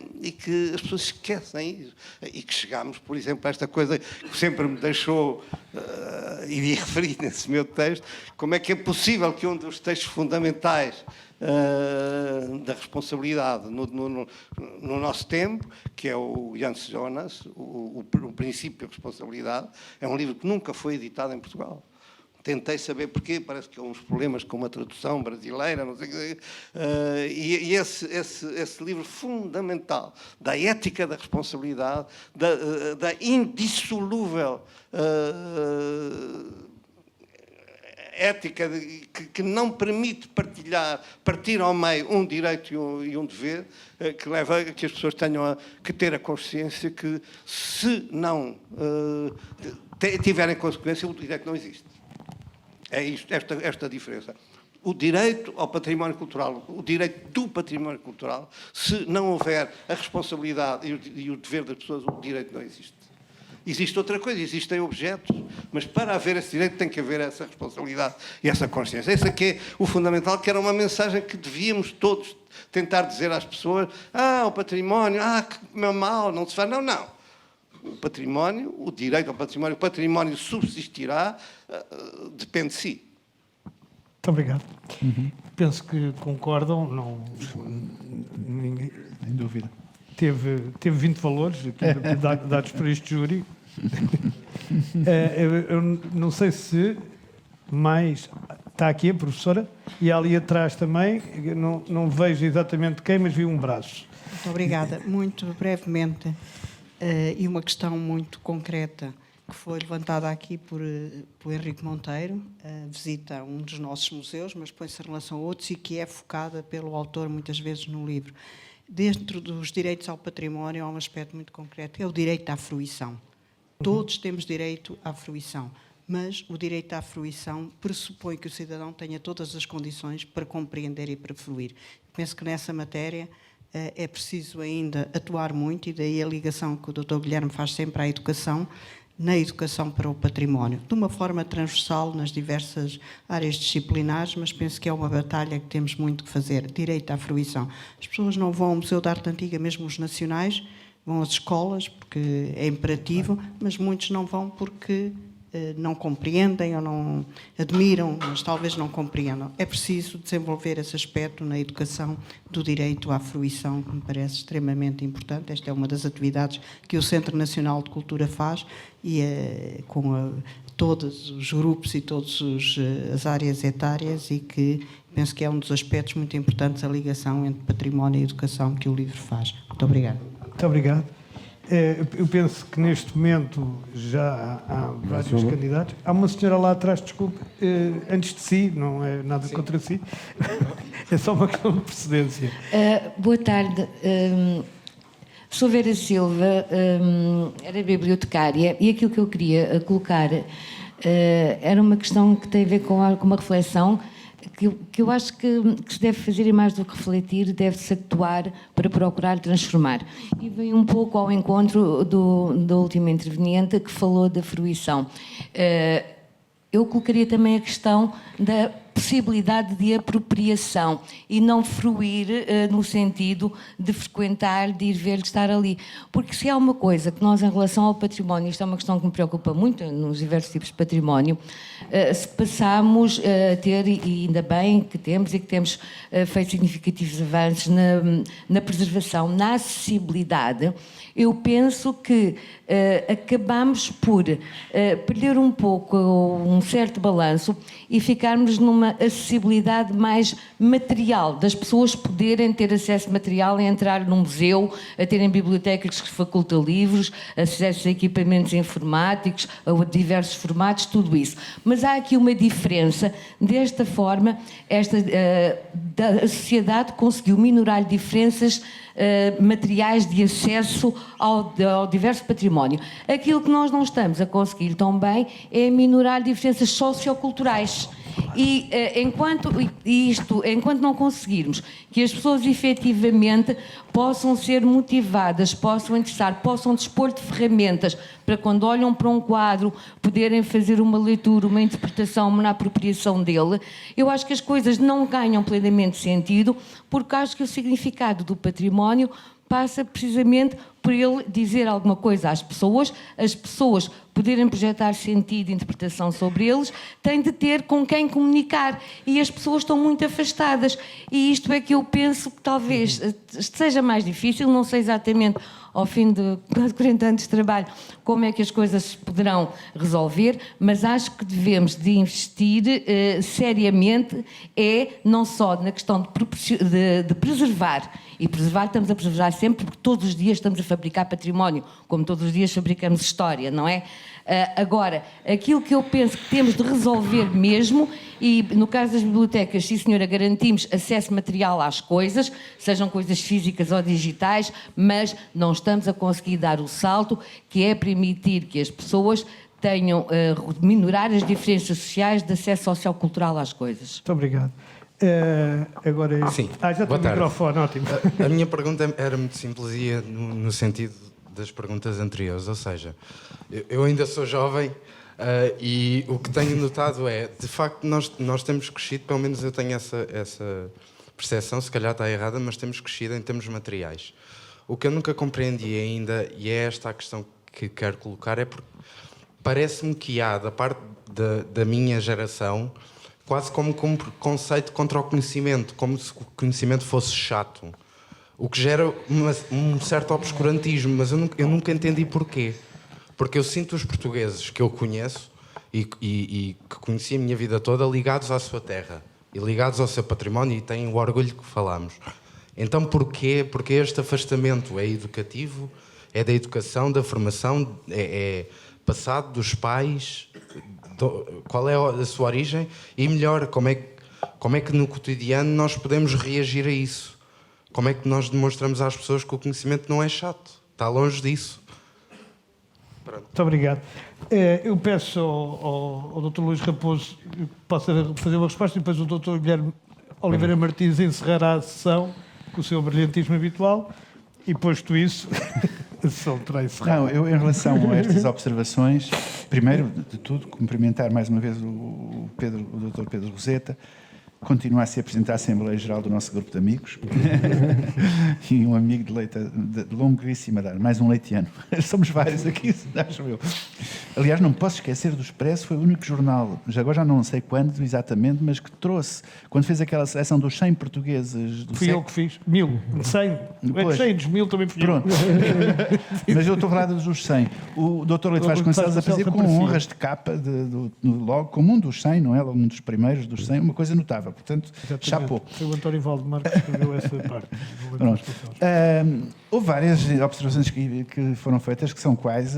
as pessoas esquecem isso. E que chegamos, por exemplo, a esta coisa que sempre me deixou, e referi nesse meu texto, como é que é possível que um dos textos fundamentais da responsabilidade no nosso tempo, que é o Jans Jonas, o Princípio da Responsabilidade, é um livro que nunca foi editado em Portugal. Tentei saber porquê, parece que há uns problemas com uma tradução brasileira, não sei o quê. E esse livro fundamental da ética da responsabilidade, da indissolúvel ética que não permite partir ao meio um direito e um dever, que leva a que as pessoas tenham que ter a consciência que, se não tiverem consequência, o direito não existe. É isto, esta diferença. O direito ao património cultural, o direito do património cultural, se não houver a responsabilidade e o dever das pessoas, o direito não existe. Existe outra coisa, existem objetos, mas para haver esse direito tem que haver essa responsabilidade e essa consciência. Esse aqui é o fundamental, que era uma mensagem que devíamos todos tentar dizer às pessoas: o património, que mal, não se faz. Não. O património, o direito ao património, o património subsistirá, depende de si. Muito obrigado. Penso que concordam, ninguém... Sem dúvida. Teve 20 valores dados por este júri. Eu não sei se mais... Está aqui a professora e ali atrás também, eu não vejo exatamente quem, mas vi um braço. Muito obrigada. Muito brevemente, e uma questão muito concreta que foi levantada aqui por Henrique Monteiro, visita um dos nossos museus, mas põe-se em relação a outros, e que é focada pelo autor muitas vezes no livro. Dentro dos direitos ao património há um aspecto muito concreto, é o direito à fruição. Todos temos direito à fruição, mas o direito à fruição pressupõe que o cidadão tenha todas as condições para compreender e para fruir. Penso que nessa matéria é preciso ainda atuar muito, e daí a ligação que o Dr. Guilherme faz sempre à educação, na educação para o património, de uma forma transversal nas diversas áreas disciplinares, mas penso que é uma batalha que temos muito que fazer. Direito à fruição. As pessoas não vão ao Museu de Arte Antiga, mesmo os nacionais, vão às escolas, porque é imperativo, mas muitos não vão porque não compreendem ou não admiram, mas talvez não compreendam. É preciso desenvolver esse aspecto na educação do direito à fruição, que me parece extremamente importante. Esta é uma das atividades que o Centro Nacional de Cultura faz, e com todos os grupos e todas as áreas etárias, e que penso que é um dos aspectos muito importantes, a ligação entre património e educação que o livro faz. Muito obrigada. Muito obrigado. Eu penso que neste momento já há vários candidatos. Há uma senhora lá atrás, desculpe, antes de si, não é nada contra si. É só uma questão de precedência. Boa tarde. Sou Vera Silva, era bibliotecária, e aquilo que eu queria colocar era uma questão que tem a ver com uma reflexão que eu acho que se deve fazer, e mais do que refletir, deve-se atuar para procurar transformar. E vem um pouco ao encontro da última interveniente que falou da fruição. Eu colocaria também a questão da possibilidade de apropriação e não fruir no sentido de frequentar, de ir ver, de estar ali. Porque se há uma coisa que nós, em relação ao património, isto é uma questão que me preocupa muito nos diversos tipos de património, se passamos a ter, e ainda bem que temos, e que temos feito significativos avanços na preservação, na acessibilidade, eu penso que acabamos por perder um pouco um certo balanço e ficarmos numa acessibilidade mais material, das pessoas poderem ter acesso material a entrar num museu, a terem bibliotecas que facultam livros, acesso a equipamentos informáticos, a diversos formatos, tudo isso. Mas há aqui uma diferença. Desta forma, a sociedade conseguiu minorar diferenças materiais de acesso ao diverso património. Aquilo que nós não estamos a conseguir tão bem é minorar diferenças socioculturais. E enquanto não conseguirmos que as pessoas efetivamente possam ser motivadas, possam interessar, possam dispor de ferramentas para, quando olham para um quadro, poderem fazer uma leitura, uma interpretação, uma apropriação dele, eu acho que as coisas não ganham plenamente sentido, porque acho que o significado do património passa precisamente por ele dizer alguma coisa às pessoas, as pessoas poderem projetar sentido e interpretação sobre eles, têm de ter com quem comunicar, e as pessoas estão muito afastadas, e isto é que eu penso que talvez seja mais difícil, não sei exatamente ao fim de quase 40 anos de trabalho como é que as coisas se poderão resolver, mas acho que devemos de investir seriamente, não só na questão de preservar, e preservar estamos a preservar sempre, porque todos os dias estamos a fabricar património, como todos os dias fabricamos história, não é? Agora, aquilo que eu penso que temos de resolver mesmo, e no caso das bibliotecas, sim senhora, garantimos acesso material às coisas, sejam coisas físicas ou digitais, mas não estamos a conseguir dar o salto, que é permitir que as pessoas tenham, minorar as diferenças sociais de acesso sociocultural às coisas. Muito obrigado. Agora, sim, já tem o microfone, ótimo. A minha pergunta era muito simples e ia no sentido das perguntas anteriores, ou seja, eu ainda sou jovem e o que tenho notado é, de facto, nós temos crescido, pelo menos eu tenho essa percepção, se calhar está errada, mas temos crescido em termos materiais. O que eu nunca compreendi ainda, e é esta a questão que quero colocar, é porque parece-me que há, da parte da minha geração, quase como um preconceito contra o conhecimento, como se o conhecimento fosse chato. O que gera um certo obscurantismo, mas eu nunca entendi porquê. Porque eu sinto os portugueses que eu conheço e que conheci a minha vida toda ligados à sua terra e ligados ao seu património, e têm o orgulho que falamos. Então porquê este afastamento? É educativo? É da educação, da formação? É passado dos pais? Qual é a sua origem? E melhor, como é que no cotidiano nós podemos reagir a isso? Como é que nós demonstramos às pessoas que o conhecimento não é chato? Está longe disso. Pronto. Muito obrigado. Eu peço ao Dr. Luís Raposo que possa fazer uma resposta, e depois o Dr. Guilherme Oliveira Martins encerrará a sessão com o seu brilhantismo habitual, e posto isso, a sessão terá encerrado. Não, eu, em relação a estas observações, primeiro de tudo, cumprimentar mais uma vez o Dr. Pedro Roseta, continua a se apresentar à Assembleia Geral do nosso grupo de amigos e um amigo de longuíssima data, mais um leitiano. Somos vários aqui, acho eu. Aliás, não posso esquecer do Expresso, foi o único jornal, agora já não sei quando exatamente, mas que trouxe, quando fez aquela seleção dos 100 portugueses do Fui eu que fiz, 1000, 100, depois, 100 dos 1000 também fui pronto. Mas eu estou a falar dos 100. O Dr. Leite Vasconcelos apareceu com honras de capa, logo, como um dos 100, não é? Um dos primeiros dos 100, uma coisa notável. admirável. Portanto, chapou. Foi o António Valdemar que escreveu essa parte. Houve várias observações que foram feitas que são quais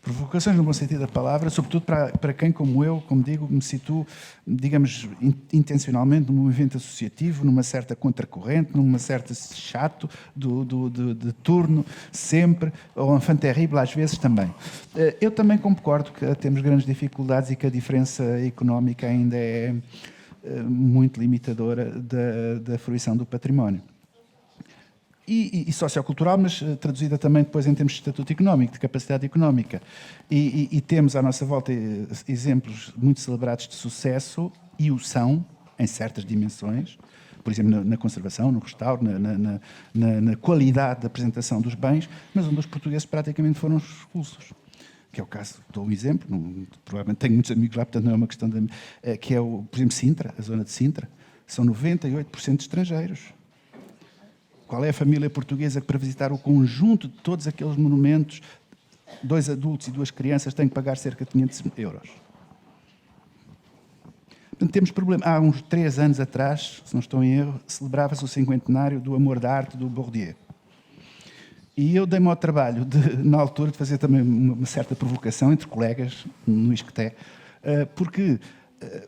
provocações no bom sentido da palavra, sobretudo para quem, como eu, como digo, me situo, digamos, intencionalmente num movimento associativo, numa certa contracorrente, numa certa chato de turno, sempre, ou enfant terrible às vezes também. Eu também concordo que temos grandes dificuldades e que a diferença económica ainda é muito limitadora da fruição do património. E sociocultural, mas traduzida também depois em termos de estatuto económico, de capacidade económica. E temos à nossa volta exemplos muito celebrados de sucesso, e o são, em certas dimensões, por exemplo, na conservação, no restauro, na qualidade da apresentação dos bens, mas onde os portugueses praticamente foram expulsos. Que é o caso, dou um exemplo, provavelmente tenho muitos amigos lá, portanto não é uma questão de... que é, por exemplo, Sintra, a zona de Sintra, são 98% de estrangeiros. Qual é a família portuguesa que, para visitar o conjunto de todos aqueles monumentos, 2 adultos e 2 crianças têm que pagar cerca de 500 euros? Portanto, temos problema. Há uns 3 anos atrás, se não estou em erro, celebrava-se o 50º do Amor da Arte do Bourdieu. E eu dei-me ao trabalho, na altura, de fazer também uma certa provocação entre colegas, no Isqueté, porque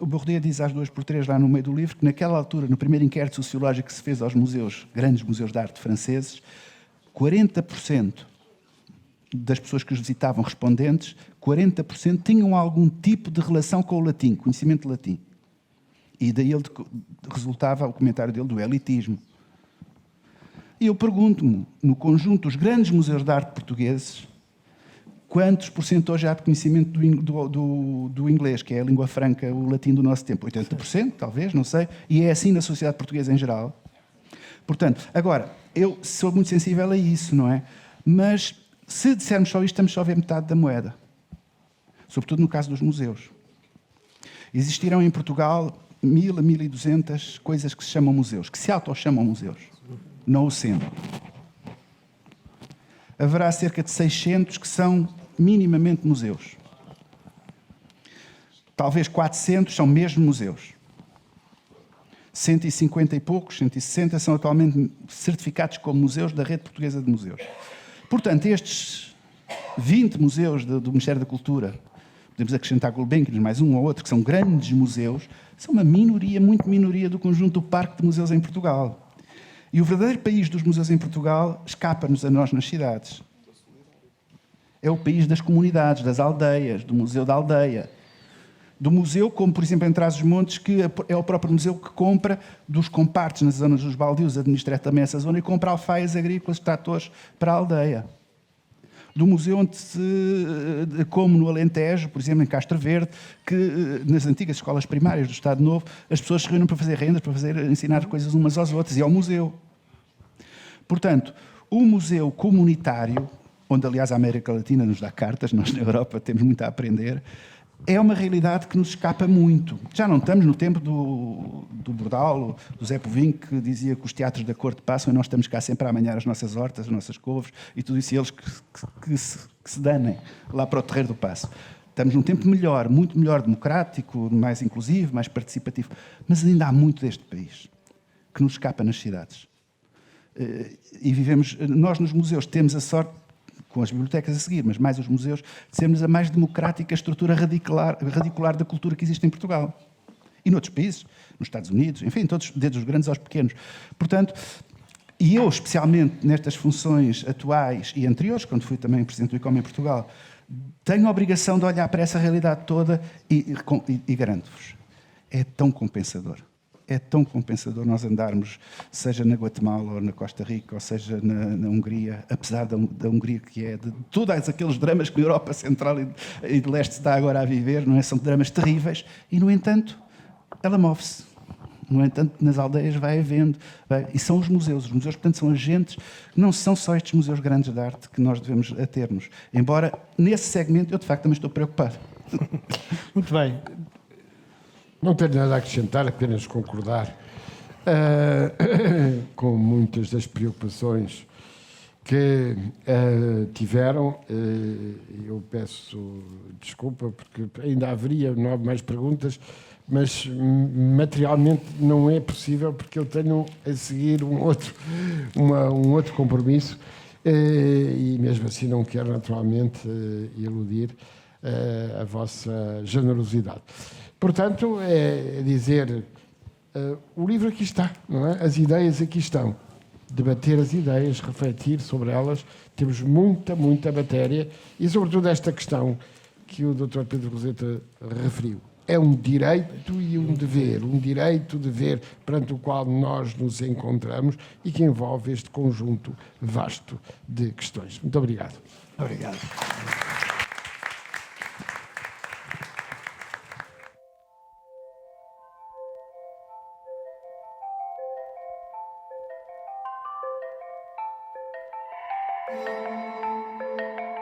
o Bourdieu diz às 2x3 lá no meio do livro que naquela altura, no primeiro inquérito sociológico que se fez aos museus, grandes museus de arte franceses, 40% das pessoas que os visitavam respondentes, 40% tinham algum tipo de relação com o latim, conhecimento de latim. E daí resultava o comentário dele do elitismo. E eu pergunto-me, no conjunto dos grandes museus de arte portugueses, quantos por cento hoje há de conhecimento do inglês, que é a língua franca, o latim do nosso tempo? 80%, talvez, não sei. E é assim na sociedade portuguesa em geral. Portanto, agora, eu sou muito sensível a isso, não é? Mas, se dissermos só isto, estamos só a ver metade da moeda. Sobretudo no caso dos museus. Existirão em Portugal 1000 a 1200 coisas que se chamam museus, que se auto-chamam museus, não o sendo. Haverá cerca de 600 que são minimamente museus. Talvez 400 são mesmo museus. 150 e poucos, 160, são atualmente certificados como museus da Rede Portuguesa de Museus. Portanto, estes 20 museus do Ministério da Cultura, podemos acrescentar Gulbenkian, mais um ou outro, que são grandes museus, são uma minoria, muito minoria do conjunto do parque de museus em Portugal. E o verdadeiro país dos museus em Portugal escapa-nos a nós nas cidades. É o país das comunidades, das aldeias, do museu da aldeia. Do museu, como por exemplo em Trás-os-Montes, que é o próprio museu que compra dos compartes nas zonas dos baldios, administra também essa zona, e compra alfaias agrícolas, tratores para a aldeia. Do museu onde como no Alentejo, por exemplo, em Castro Verde, que nas antigas escolas primárias do Estado Novo, as pessoas se reúnem para fazer rendas, para ensinar coisas umas às outras, e é o museu. Portanto, o museu comunitário, onde aliás a América Latina nos dá cartas, nós na Europa temos muito a aprender, é uma realidade que nos escapa muito. Já não estamos no tempo do Bordal, do Zé Povinho, que dizia que os teatros da corte passam e nós estamos cá sempre a amanhar as nossas hortas, as nossas couves e tudo isso, e eles que se danem lá para o terreiro do Paço. Estamos num tempo melhor, muito melhor, democrático, mais inclusivo, mais participativo. Mas ainda há muito deste país que nos escapa nas cidades. E vivemos... Nós nos museus temos a sorte, com as bibliotecas a seguir, mas mais os museus, de sermos a mais democrática estrutura radicular da cultura que existe em Portugal. E noutros países, nos Estados Unidos, enfim, todos, desde os grandes aos pequenos. Portanto, e eu, especialmente nestas funções atuais e anteriores, quando fui também presidente do ICOM em Portugal, tenho a obrigação de olhar para essa realidade toda e garanto-vos, é tão compensador. É tão compensador nós andarmos, seja na Guatemala ou na Costa Rica, ou seja na Hungria, apesar da Hungria que é de todos aqueles dramas que a Europa Central e de Leste está agora a viver, não é? São dramas terríveis, e no entanto ela move-se. No entanto, nas aldeias vai havendo. E são os museus. Os museus, portanto, são agentes, não são só estes museus grandes de arte que nós devemos ater-nos. Embora, nesse segmento, eu de facto também estou preocupado. Muito bem. Não tenho nada a acrescentar, apenas concordar com muitas das preocupações que tiveram. Eu peço desculpa, porque ainda haveria mais perguntas, mas materialmente não é possível porque eu tenho a seguir um outro compromisso e mesmo assim não quero naturalmente iludir a vossa generosidade. Portanto, é dizer, o livro aqui está, não é? As ideias aqui estão. Debater as ideias, refletir sobre elas, temos muita matéria e sobretudo esta questão que o Dr. Pedro Roseta referiu. É um direito e um dever perante o qual nós nos encontramos e que envolve este conjunto vasto de questões. Muito obrigado. Obrigado.